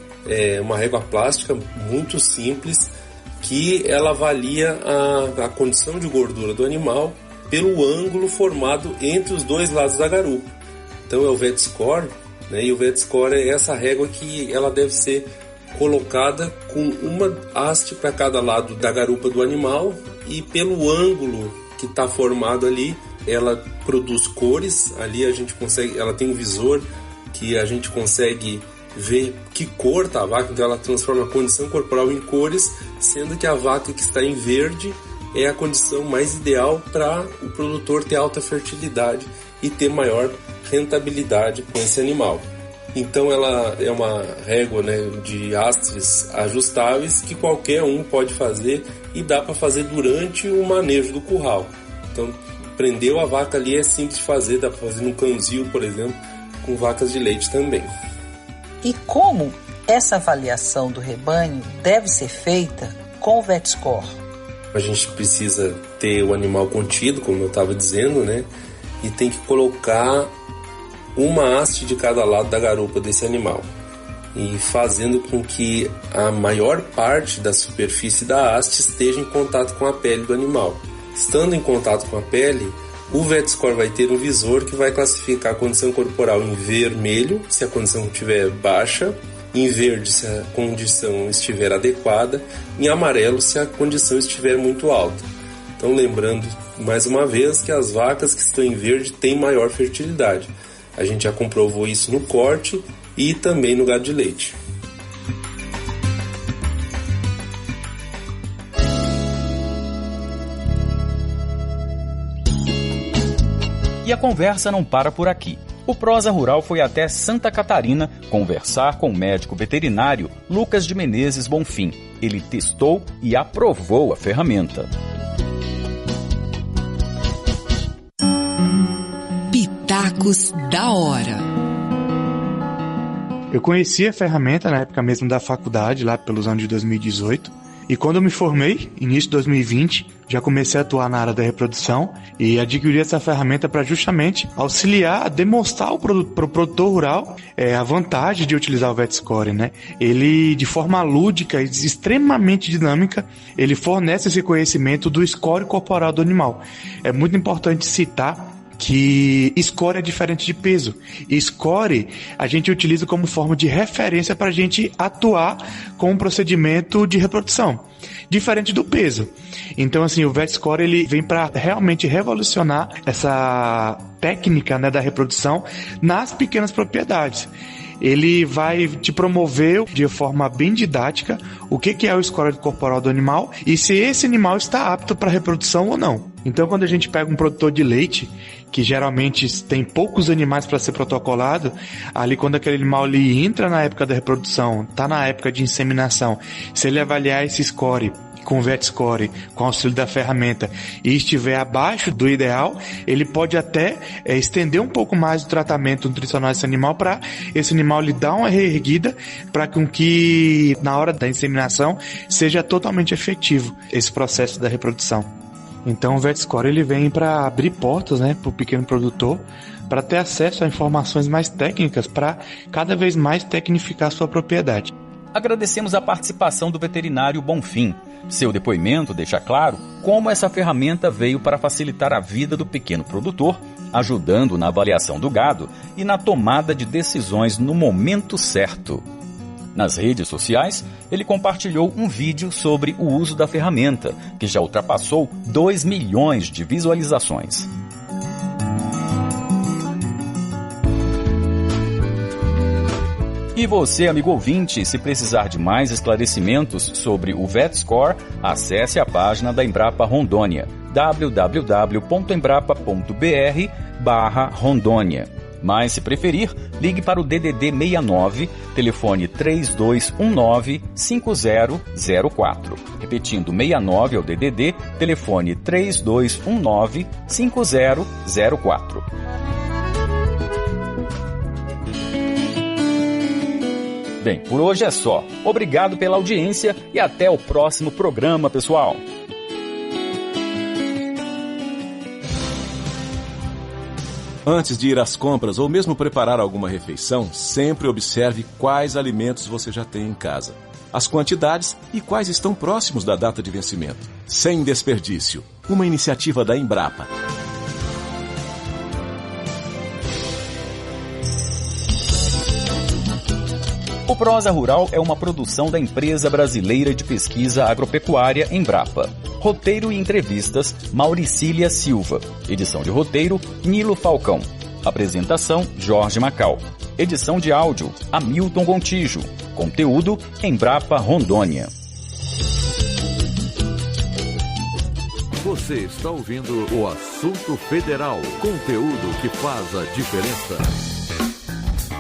Speaker 18: plástica muito simples, que ela avalia a condição de gordura do animal pelo ângulo formado entre os dois lados da garupa. Então é o VetScore, né? E o VetScore é essa régua que ela deve ser colocada com uma haste para cada lado da garupa do animal, e pelo ângulo que está formado ali, ela produz cores. Ali a gente consegue, ela tem um visor que a gente consegue ver que cor está a vaca, então ela transforma a condição corporal em cores, sendo que a vaca que está em verde é a condição mais ideal para o produtor ter alta fertilidade e ter maior rentabilidade com esse animal. Então ela é uma régua, né, de hastes ajustáveis que qualquer um pode fazer, e dá para fazer durante o manejo do curral. Então prendeu a vaca ali, é simples de fazer, dá para fazer no canzil, por exemplo, com vacas de leite também.
Speaker 17: E como essa avaliação do rebanho deve ser feita com o VetScore?
Speaker 18: A gente precisa ter o animal contido, como eu estava dizendo, né? E tem que colocar uma haste de cada lado da garupa desse animal, e fazendo com que a maior parte da superfície da haste esteja em contato com a pele do animal. Estando em contato com a pele, o VetScore vai ter um visor que vai classificar a condição corporal em vermelho, se a condição estiver baixa, em verde, se a condição estiver adequada, em amarelo, se a condição estiver muito alta. Então, lembrando mais uma vez que as vacas que estão em verde têm maior fertilidade. A gente já comprovou isso no corte e também no gado de leite.
Speaker 15: E a conversa não para por aqui. O Prosa Rural foi até Santa Catarina conversar com o médico veterinário Lucas de Menezes Bonfim. Ele testou e aprovou a ferramenta.
Speaker 16: Pitacos da hora.
Speaker 19: Eu conheci a ferramenta na época mesmo da faculdade, lá pelos anos de 2018. E quando eu me formei, início de 2020, já comecei a atuar na área da reprodução e adquiri essa ferramenta para justamente auxiliar a demonstrar para o produtor rural a vantagem de utilizar o VetScore, né? Ele, de forma lúdica e extremamente dinâmica, ele fornece esse conhecimento do score corporal do animal. É muito importante citar que score é diferente de peso. Score a gente utiliza como forma de referência para a gente atuar com um procedimento de reprodução, diferente do peso. Então, assim, o VetScore ele vem para realmente revolucionar essa técnica, né, da reprodução nas pequenas propriedades. Ele vai te promover de forma bem didática o que é o score corporal do animal e se esse animal está apto para reprodução ou não. Então, quando a gente pega um produtor de leite, que geralmente tem poucos animais para ser protocolado, ali quando aquele animal ele entra na época da reprodução, está na época de inseminação, se ele avaliar esse score com o VetScore, com o auxílio da ferramenta, e estiver abaixo do ideal, ele pode até estender um pouco mais o tratamento nutricional desse animal para esse animal lhe dar uma reerguida para que na hora da inseminação seja totalmente efetivo esse processo da reprodução. Então o VetScore ele vem para abrir portas, né, para o pequeno produtor, para ter acesso a informações mais técnicas, para cada vez mais tecnificar a sua propriedade.
Speaker 15: Agradecemos a participação do veterinário Bonfim. Seu depoimento deixa claro como essa ferramenta veio para facilitar a vida do pequeno produtor, ajudando na avaliação do gado e na tomada de decisões no momento certo. Nas redes sociais, ele compartilhou um vídeo sobre o uso da ferramenta, que já ultrapassou 2 milhões de visualizações. E você, amigo ouvinte, se precisar de mais esclarecimentos sobre o VetScore, acesse a página da Embrapa Rondônia, www.embrapa.br/Rondônia. Mas, se preferir, ligue para o DDD 69, telefone 3219-5004. Repetindo, 69 é o DDD, telefone 3219-5004. Bem, por hoje é só. Obrigado pela audiência e até o próximo programa, pessoal.
Speaker 20: Antes de ir às compras ou mesmo preparar alguma refeição, sempre observe quais alimentos você já tem em casa, as quantidades e quais estão próximos da data de vencimento. Sem desperdício, uma iniciativa da Embrapa.
Speaker 15: O Prosa Rural é uma produção da Empresa Brasileira de Pesquisa Agropecuária, Embrapa. Roteiro e entrevistas, Mauricília Silva. Edição de roteiro, Nilo Falcão. Apresentação, Jorge Macau. Edição de áudio, Hamilton Gontijo. Conteúdo, Embrapa Rondônia.
Speaker 1: Você está ouvindo o Assunto Federal. Conteúdo que faz a diferença.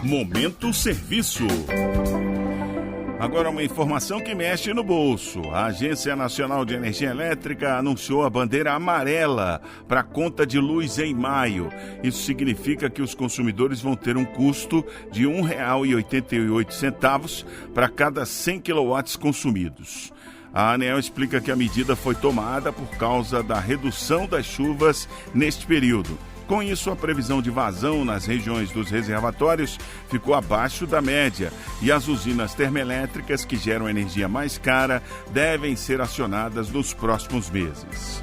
Speaker 2: Momento Serviço. Agora uma informação que mexe no bolso. A Agência Nacional de Energia Elétrica anunciou a bandeira amarela para a conta de luz em maio. Isso significa que os consumidores vão ter um custo de R$ 1,88 para cada 100 kW consumidos. A ANEEL explica que a medida foi tomada por causa da redução das chuvas neste período. Com isso, a previsão de vazão nas regiões dos reservatórios ficou abaixo da média e as usinas termoelétricas que geram energia mais cara devem ser acionadas nos próximos meses.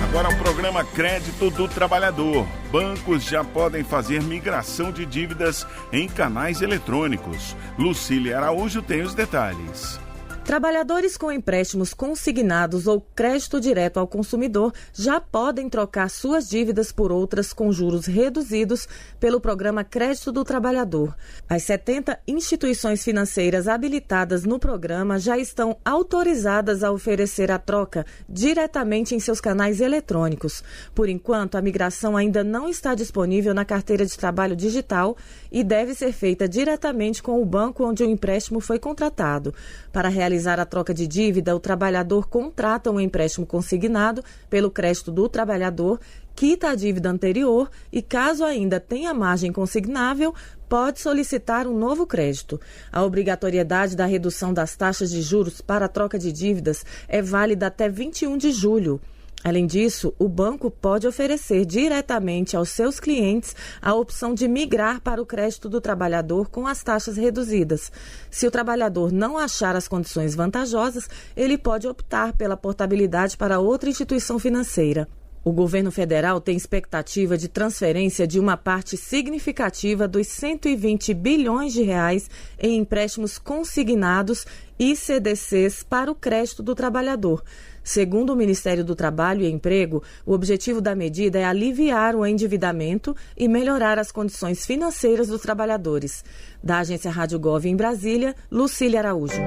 Speaker 2: Agora o programa Crédito do Trabalhador. Bancos já podem fazer migração de dívidas em canais eletrônicos. Lucília Araújo tem os detalhes.
Speaker 4: Trabalhadores com empréstimos consignados ou crédito direto ao consumidor já podem trocar suas dívidas por outras com juros reduzidos pelo programa Crédito do Trabalhador. As 70 instituições financeiras habilitadas no programa já estão autorizadas a oferecer a troca diretamente em seus canais eletrônicos. Por enquanto, a migração ainda não está disponível na carteira de trabalho digital e deve ser feita diretamente com o banco onde o empréstimo foi contratado. Para realizar a troca de dívida, o trabalhador contrata um empréstimo consignado pelo Crédito do Trabalhador, quita a dívida anterior e, caso ainda tenha margem consignável, pode solicitar um novo crédito. A obrigatoriedade da redução das taxas de juros para a troca de dívidas é válida até 21 de julho. Além disso, o banco pode oferecer diretamente aos seus clientes a opção de migrar para o crédito do trabalhador com as taxas reduzidas. Se o trabalhador não achar as condições vantajosas, ele pode optar pela portabilidade para outra instituição financeira. O governo federal tem expectativa de transferência de uma parte significativa dos 120 bilhões de reais em empréstimos consignados e CDCs para o crédito do trabalhador. Segundo o Ministério do Trabalho e Emprego, o objetivo da medida é aliviar o endividamento e melhorar as condições financeiras dos trabalhadores. Da Agência Rádio Gov em Brasília, Lucília Araújo.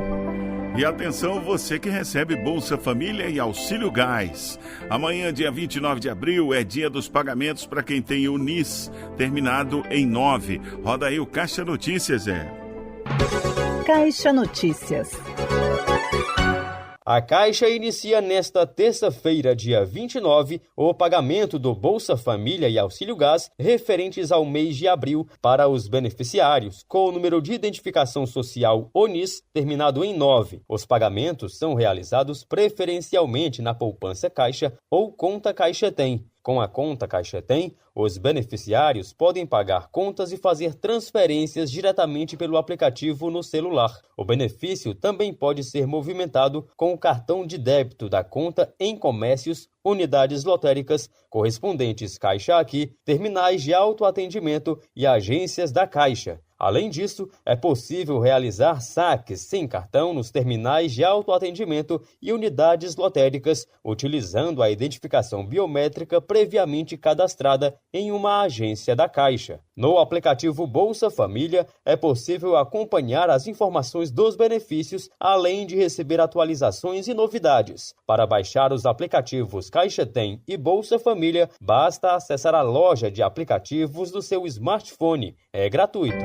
Speaker 2: E atenção, você que recebe Bolsa Família e Auxílio Gás. Amanhã, dia 29 de abril, é dia dos pagamentos para quem tem o NIS, terminado em 9. Roda aí o Caixa Notícias,
Speaker 6: Caixa Notícias.
Speaker 21: A Caixa inicia nesta terça-feira, dia 29, o pagamento do Bolsa Família e Auxílio Gás referentes ao mês de abril para os beneficiários, com o número de identificação social ONIS terminado em 9. Os pagamentos são realizados preferencialmente na poupança Caixa ou conta Caixa Tem. Com a conta Caixa Tem, os beneficiários podem pagar contas e fazer transferências diretamente pelo aplicativo no celular. O benefício também pode ser movimentado com o cartão de débito da conta em comércios, unidades lotéricas, correspondentes Caixa Aqui, terminais de autoatendimento e agências da Caixa. Além disso, é possível realizar saques sem cartão nos terminais de autoatendimento e unidades lotéricas, utilizando a identificação biométrica previamente cadastrada em uma agência da Caixa. No aplicativo Bolsa Família, é possível acompanhar as informações dos benefícios, além de receber atualizações e novidades. Para baixar os aplicativos Caixa Tem e Bolsa Família, basta acessar a loja de aplicativos do seu smartphone. É gratuito.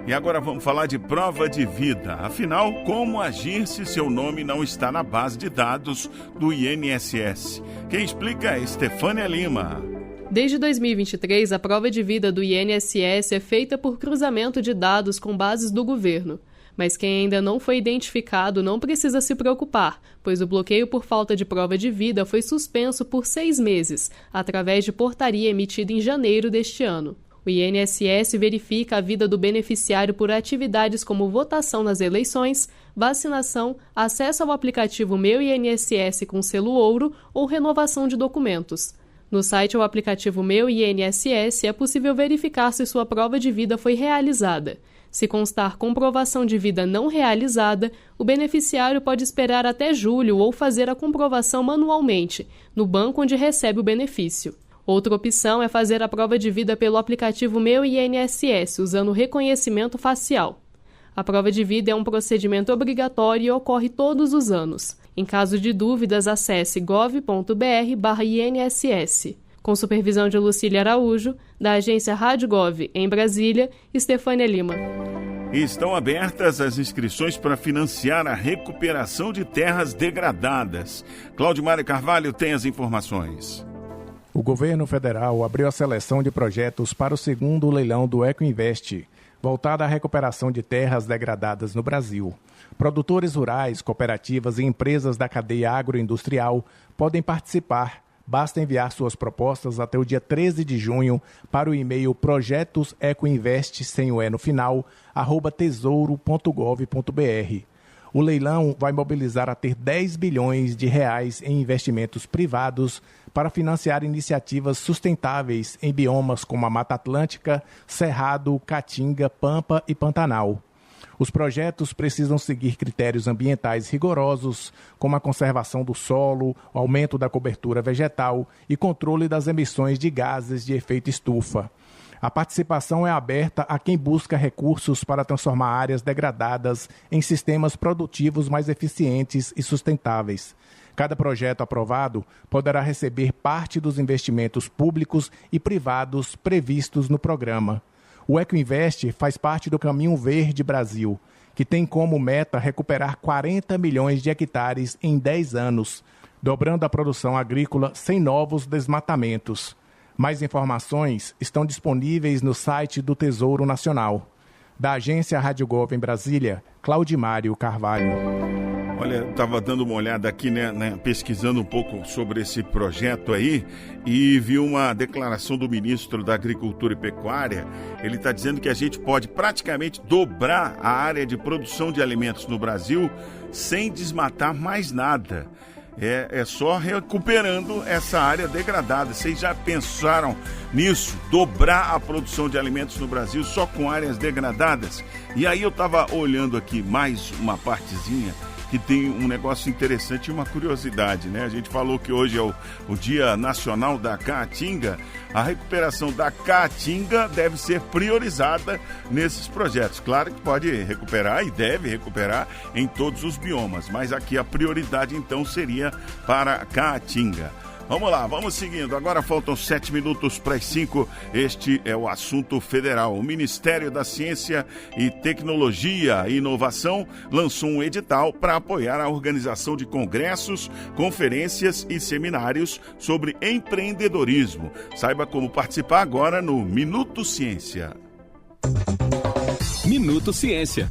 Speaker 2: E agora vamos falar de prova de vida. Afinal, como agir se seu nome não está na base de dados do INSS? Quem explica é Estefânia Lima.
Speaker 5: Desde 2023, a prova de vida do INSS é feita por cruzamento de dados com bases do governo. Mas quem ainda não foi identificado não precisa se preocupar, pois o bloqueio por falta de prova de vida foi suspenso por 6 meses, através de portaria emitida em janeiro deste ano. O INSS verifica a vida do beneficiário por atividades como votação nas eleições, vacinação, acesso ao aplicativo Meu INSS com selo ouro ou renovação de documentos. No site ou aplicativo Meu INSS é possível verificar se sua prova de vida foi realizada. Se constar comprovação de vida não realizada, o beneficiário pode esperar até julho ou fazer a comprovação manualmente, no banco onde recebe o benefício. Outra opção é fazer a prova de vida pelo aplicativo Meu INSS, usando reconhecimento facial. A prova de vida é um procedimento obrigatório e ocorre todos os anos. Em caso de dúvidas, acesse gov.br/INSS. Com supervisão de Lucília Araújo, da agência Rádio Gov, em Brasília, Estefânia Lima.
Speaker 2: Estão abertas as inscrições para financiar a recuperação de terras degradadas. Claudimário Carvalho tem as informações.
Speaker 22: O governo federal abriu a seleção de projetos para o segundo leilão do Ecoinvest, voltado à recuperação de terras degradadas no Brasil. Produtores rurais, cooperativas e empresas da cadeia agroindustrial podem participar. Basta enviar suas propostas até o dia 13 de junho para o e-mail projetosecoinvest, sem o E no final, @tesouro.gov.br. O leilão vai mobilizar até 10 bilhões de reais em investimentos privados para financiar iniciativas sustentáveis em biomas como a Mata Atlântica, Cerrado, Caatinga, Pampa e Pantanal. Os projetos precisam seguir critérios ambientais rigorosos, como a conservação do solo, o aumento da cobertura vegetal e controle das emissões de gases de efeito estufa. A participação é aberta a quem busca recursos para transformar áreas degradadas em sistemas produtivos mais eficientes e sustentáveis. Cada projeto aprovado poderá receber parte dos investimentos públicos e privados previstos no programa. O Ecoinvest faz parte do Caminho Verde Brasil, que tem como meta recuperar 40 milhões de hectares em 10 anos, dobrando a produção agrícola sem novos desmatamentos. Mais informações estão disponíveis no site do Tesouro Nacional. Da agência Rádio Gov em Brasília, Claudimário Carvalho.
Speaker 2: Olha, eu estava dando uma olhada aqui, pesquisando um pouco sobre esse projeto aí, e vi uma declaração do ministro da Agricultura e Pecuária. Ele está dizendo que a gente pode praticamente dobrar a área de produção de alimentos no Brasil sem desmatar mais nada. É só recuperando essa área degradada. Vocês já pensaram nisso? Dobrar a produção de alimentos no Brasil só com áreas degradadas? E aí eu estava olhando aqui mais uma partezinha que tem um negócio interessante e uma curiosidade, né? A gente falou que hoje é o Dia Nacional da Caatinga. A recuperação da Caatinga deve ser priorizada nesses projetos. Claro que pode recuperar e deve recuperar em todos os biomas, mas aqui a prioridade então seria para a Caatinga. Vamos lá, vamos seguindo. Agora faltam 7 minutos para as 5. Este é o assunto federal. O Ministério da Ciência e Tecnologia e Inovação lançou um edital para apoiar a organização de congressos, conferências e seminários sobre empreendedorismo. Saiba como participar agora no Minuto Ciência.
Speaker 23: Minuto Ciência.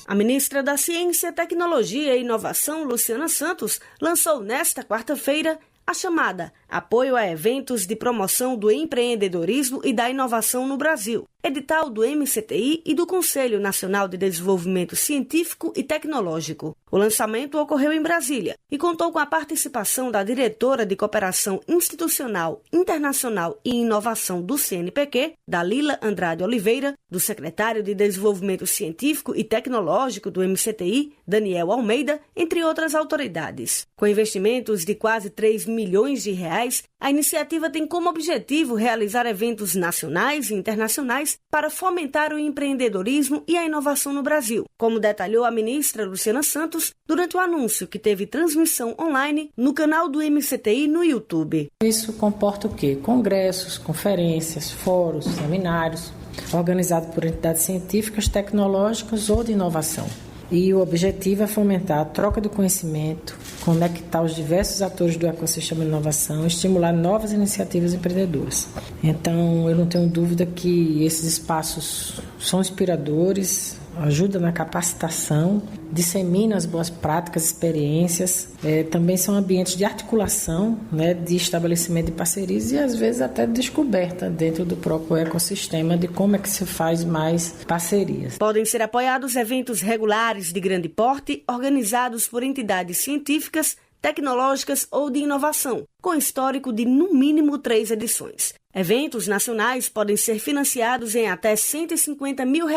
Speaker 24: A ministra da Ciência, Tecnologia e Inovação, Luciana Santos, lançou nesta quarta-feira a chamada Apoio a eventos de promoção do empreendedorismo e da inovação no Brasil. Edital do MCTI e do Conselho Nacional de Desenvolvimento Científico e Tecnológico. O lançamento ocorreu em Brasília e contou com a participação da diretora de Cooperação Institucional, Internacional e Inovação do CNPq, Dalila Andrade Oliveira, do secretário de Desenvolvimento Científico e Tecnológico do MCTI, Daniel Almeida, entre outras autoridades. Com investimentos de quase 3 milhões de reais, a iniciativa tem como objetivo realizar eventos nacionais e internacionais para fomentar o empreendedorismo e a inovação no Brasil, como detalhou a ministra Luciana Santos durante o anúncio que teve transmissão online no canal do MCTI no YouTube.
Speaker 3: Isso comporta o quê? Congressos, conferências, fóruns, seminários, organizados por entidades científicas, tecnológicas ou de inovação. E o objetivo é fomentar a troca do conhecimento, conectar os diversos atores do ecossistema de inovação, estimular novas iniciativas empreendedoras. Então, eu não tenho dúvida que esses espaços são inspiradores, ajudam na capacitação, disseminam as boas práticas, experiências, também são ambientes de articulação, de estabelecimento de parcerias e às vezes até de descoberta dentro do próprio ecossistema de como é que se faz mais parcerias.
Speaker 24: Podem ser apoiados eventos regulares de grande porte, organizados por entidades científicas, tecnológicas ou de inovação, com histórico de no mínimo 3 edições. Eventos nacionais podem ser financiados em até R$150 mil.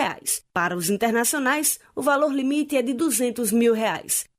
Speaker 24: Para os internacionais, o valor limite é de R$200 mil.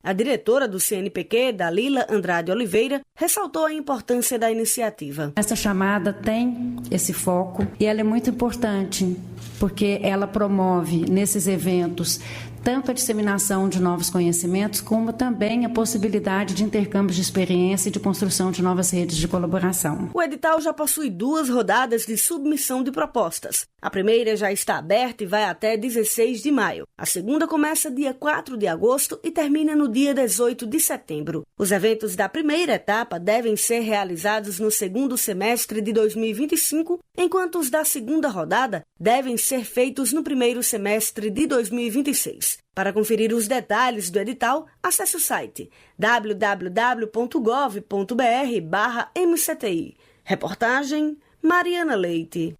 Speaker 24: A diretora do CNPq, Dalila Andrade Oliveira, ressaltou a importância da iniciativa.
Speaker 7: Essa chamada tem esse foco e ela é muito importante porque ela promove nesses eventos tanto a disseminação de novos conhecimentos, como também a possibilidade de intercâmbio de experiência e de construção de novas redes de colaboração.
Speaker 24: O edital já possui 2 rodadas de submissão de propostas. A primeira já está aberta e vai até 16 de maio. A segunda começa dia 4 de agosto e termina no dia 18 de setembro. Os eventos da primeira etapa devem ser realizados no segundo semestre de 2025, enquanto os da segunda rodada devem ser feitos no primeiro semestre de 2026. Para conferir os detalhes do edital, acesse o site www.gov.br/MCTI. Reportagem Mariana Leite.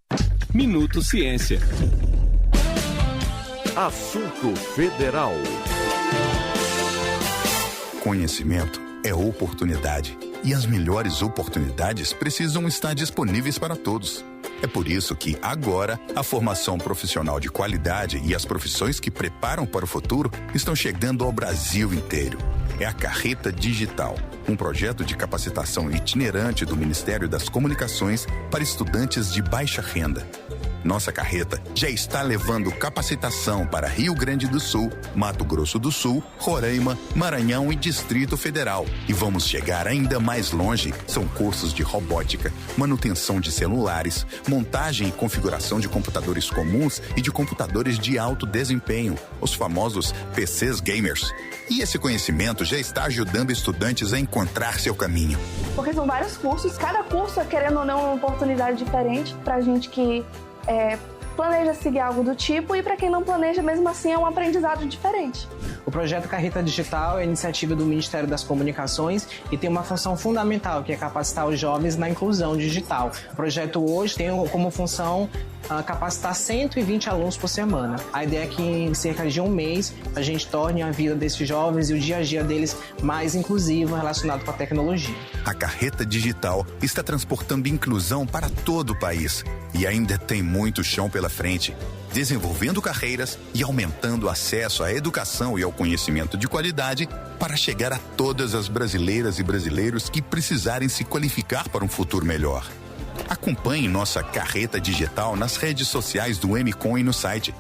Speaker 8: Minuto Ciência.
Speaker 1: Assunto Federal.
Speaker 23: Conhecimento é oportunidade. E as melhores oportunidades precisam estar disponíveis para todos. É por isso que, agora, a formação profissional de qualidade e as profissões que preparam para o futuro estão chegando ao Brasil inteiro. É a Carreta Digital, um projeto de capacitação itinerante do Ministério das Comunicações para estudantes de baixa renda. Nossa carreta já está levando capacitação para Rio Grande do Sul, Mato Grosso do Sul, Roraima, Maranhão e Distrito Federal. E vamos chegar ainda mais longe. São cursos de robótica, manutenção de celulares, montagem e configuração de computadores comuns e de computadores de alto desempenho, os famosos PCs gamers. E esse conhecimento já está ajudando estudantes a encontrar seu caminho.
Speaker 25: Porque são vários cursos, cada curso, querendo ou não, é uma oportunidade diferente pra gente que planeja seguir algo do tipo, e para quem não planeja, mesmo assim, é um aprendizado diferente.
Speaker 26: O projeto Carreta Digital é iniciativa do Ministério das Comunicações e tem uma função fundamental, que é capacitar os jovens na inclusão digital. O projeto hoje tem como função capacitar 120 alunos por semana. A ideia é que em cerca de um mês a gente torne a vida desses jovens e o dia a dia deles mais inclusivo relacionado com a tecnologia.
Speaker 23: A Carreta Digital está transportando inclusão para todo o país e ainda tem muito chão pela frente, desenvolvendo carreiras e aumentando o acesso à educação e ao conhecimento de qualidade para chegar a todas as brasileiras e brasileiros que precisarem se qualificar para um futuro melhor. Acompanhe nossa Carreta Digital nas redes sociais do MCOM e no site.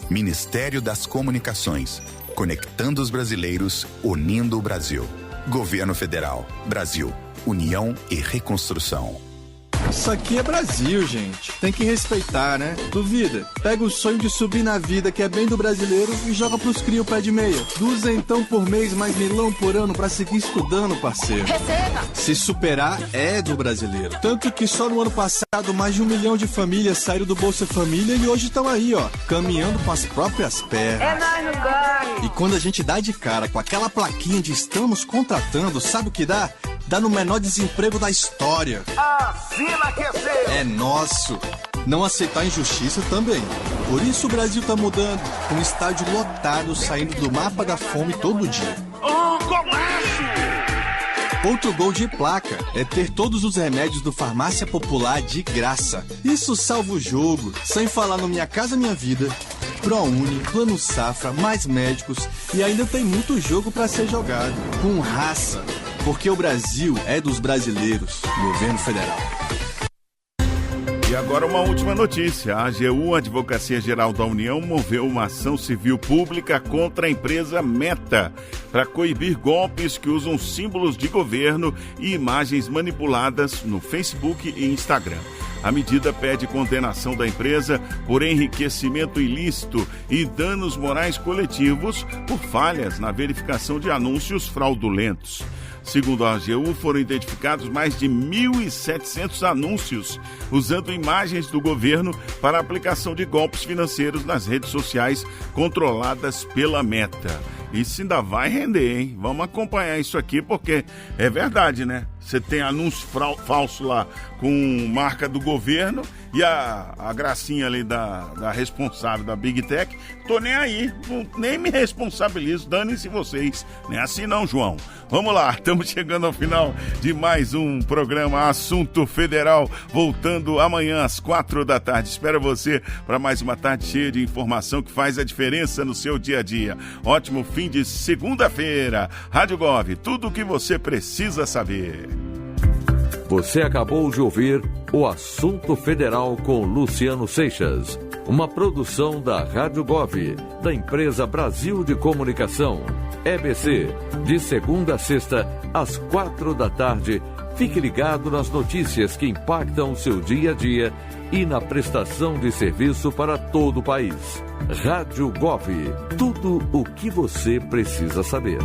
Speaker 23: Ministério das Comunicações, conectando os brasileiros, unindo o Brasil. Governo Federal, Brasil, União e Reconstrução.
Speaker 27: Isso aqui é Brasil, gente. Tem que respeitar, né? Duvida? Pega o sonho de subir na vida, que é bem do brasileiro, e joga pros cria o pé de meia. 200 por mês, mais milão por ano pra seguir estudando, parceiro.
Speaker 25: Receba!
Speaker 27: Se superar é do brasileiro. Tanto que só no ano passado, mais de 1 milhão de famílias saíram do Bolsa Família e hoje estão aí, ó, caminhando com as próprias pernas.
Speaker 25: É nóis no ganho!
Speaker 27: E quando a gente dá de cara com aquela plaquinha de estamos contratando, sabe o que dá? dá no menor desemprego da história.
Speaker 9: Assina QC!
Speaker 27: É nosso. Não aceitar injustiça também. Por isso o Brasil tá mudando. Um estádio lotado saindo do mapa da fome todo dia.
Speaker 9: Comércio!
Speaker 27: Outro gol de placa é ter todos os remédios do Farmácia Popular de graça. Isso salva o jogo. Sem falar no Minha Casa Minha Vida, ProUni, Plano Safra, mais médicos e ainda tem muito jogo para ser jogado. Com raça. Porque o Brasil é dos brasileiros. Governo Federal.
Speaker 2: E agora uma última notícia. A AGU, Advocacia Geral da União, moveu uma ação civil pública contra a empresa Meta para coibir golpes que usam símbolos de governo e imagens manipuladas no Facebook e Instagram. A medida pede condenação da empresa por enriquecimento ilícito e danos morais coletivos por falhas na verificação de anúncios fraudulentos. Segundo a AGU, foram identificados mais de 1.700 anúncios usando imagens do governo para a aplicação de golpes financeiros nas redes sociais controladas pela Meta. Isso ainda vai render, hein? Vamos acompanhar isso aqui porque é verdade, né? Você tem anúncio falso lá com marca do governo e a gracinha ali da responsável da Big Tech, tô nem aí, nem me responsabilizo, dane-se vocês. Não é assim não, João. Vamos lá, estamos chegando ao final de mais um programa Assunto Federal, voltando amanhã às 4h. Espero você para mais uma tarde cheia de informação que faz a diferença no seu dia a dia. Ótimo fim de segunda-feira. Rádio Gov, tudo o que você precisa saber.
Speaker 1: Você acabou de ouvir o Assunto Federal com Luciano Seixas, uma produção da Rádio Gov, da empresa Brasil de Comunicação, EBC, de segunda a sexta, às 4h. Fique ligado nas notícias que impactam o seu dia a dia e na prestação de serviço para todo o país. Rádio Gov, tudo o que você precisa saber.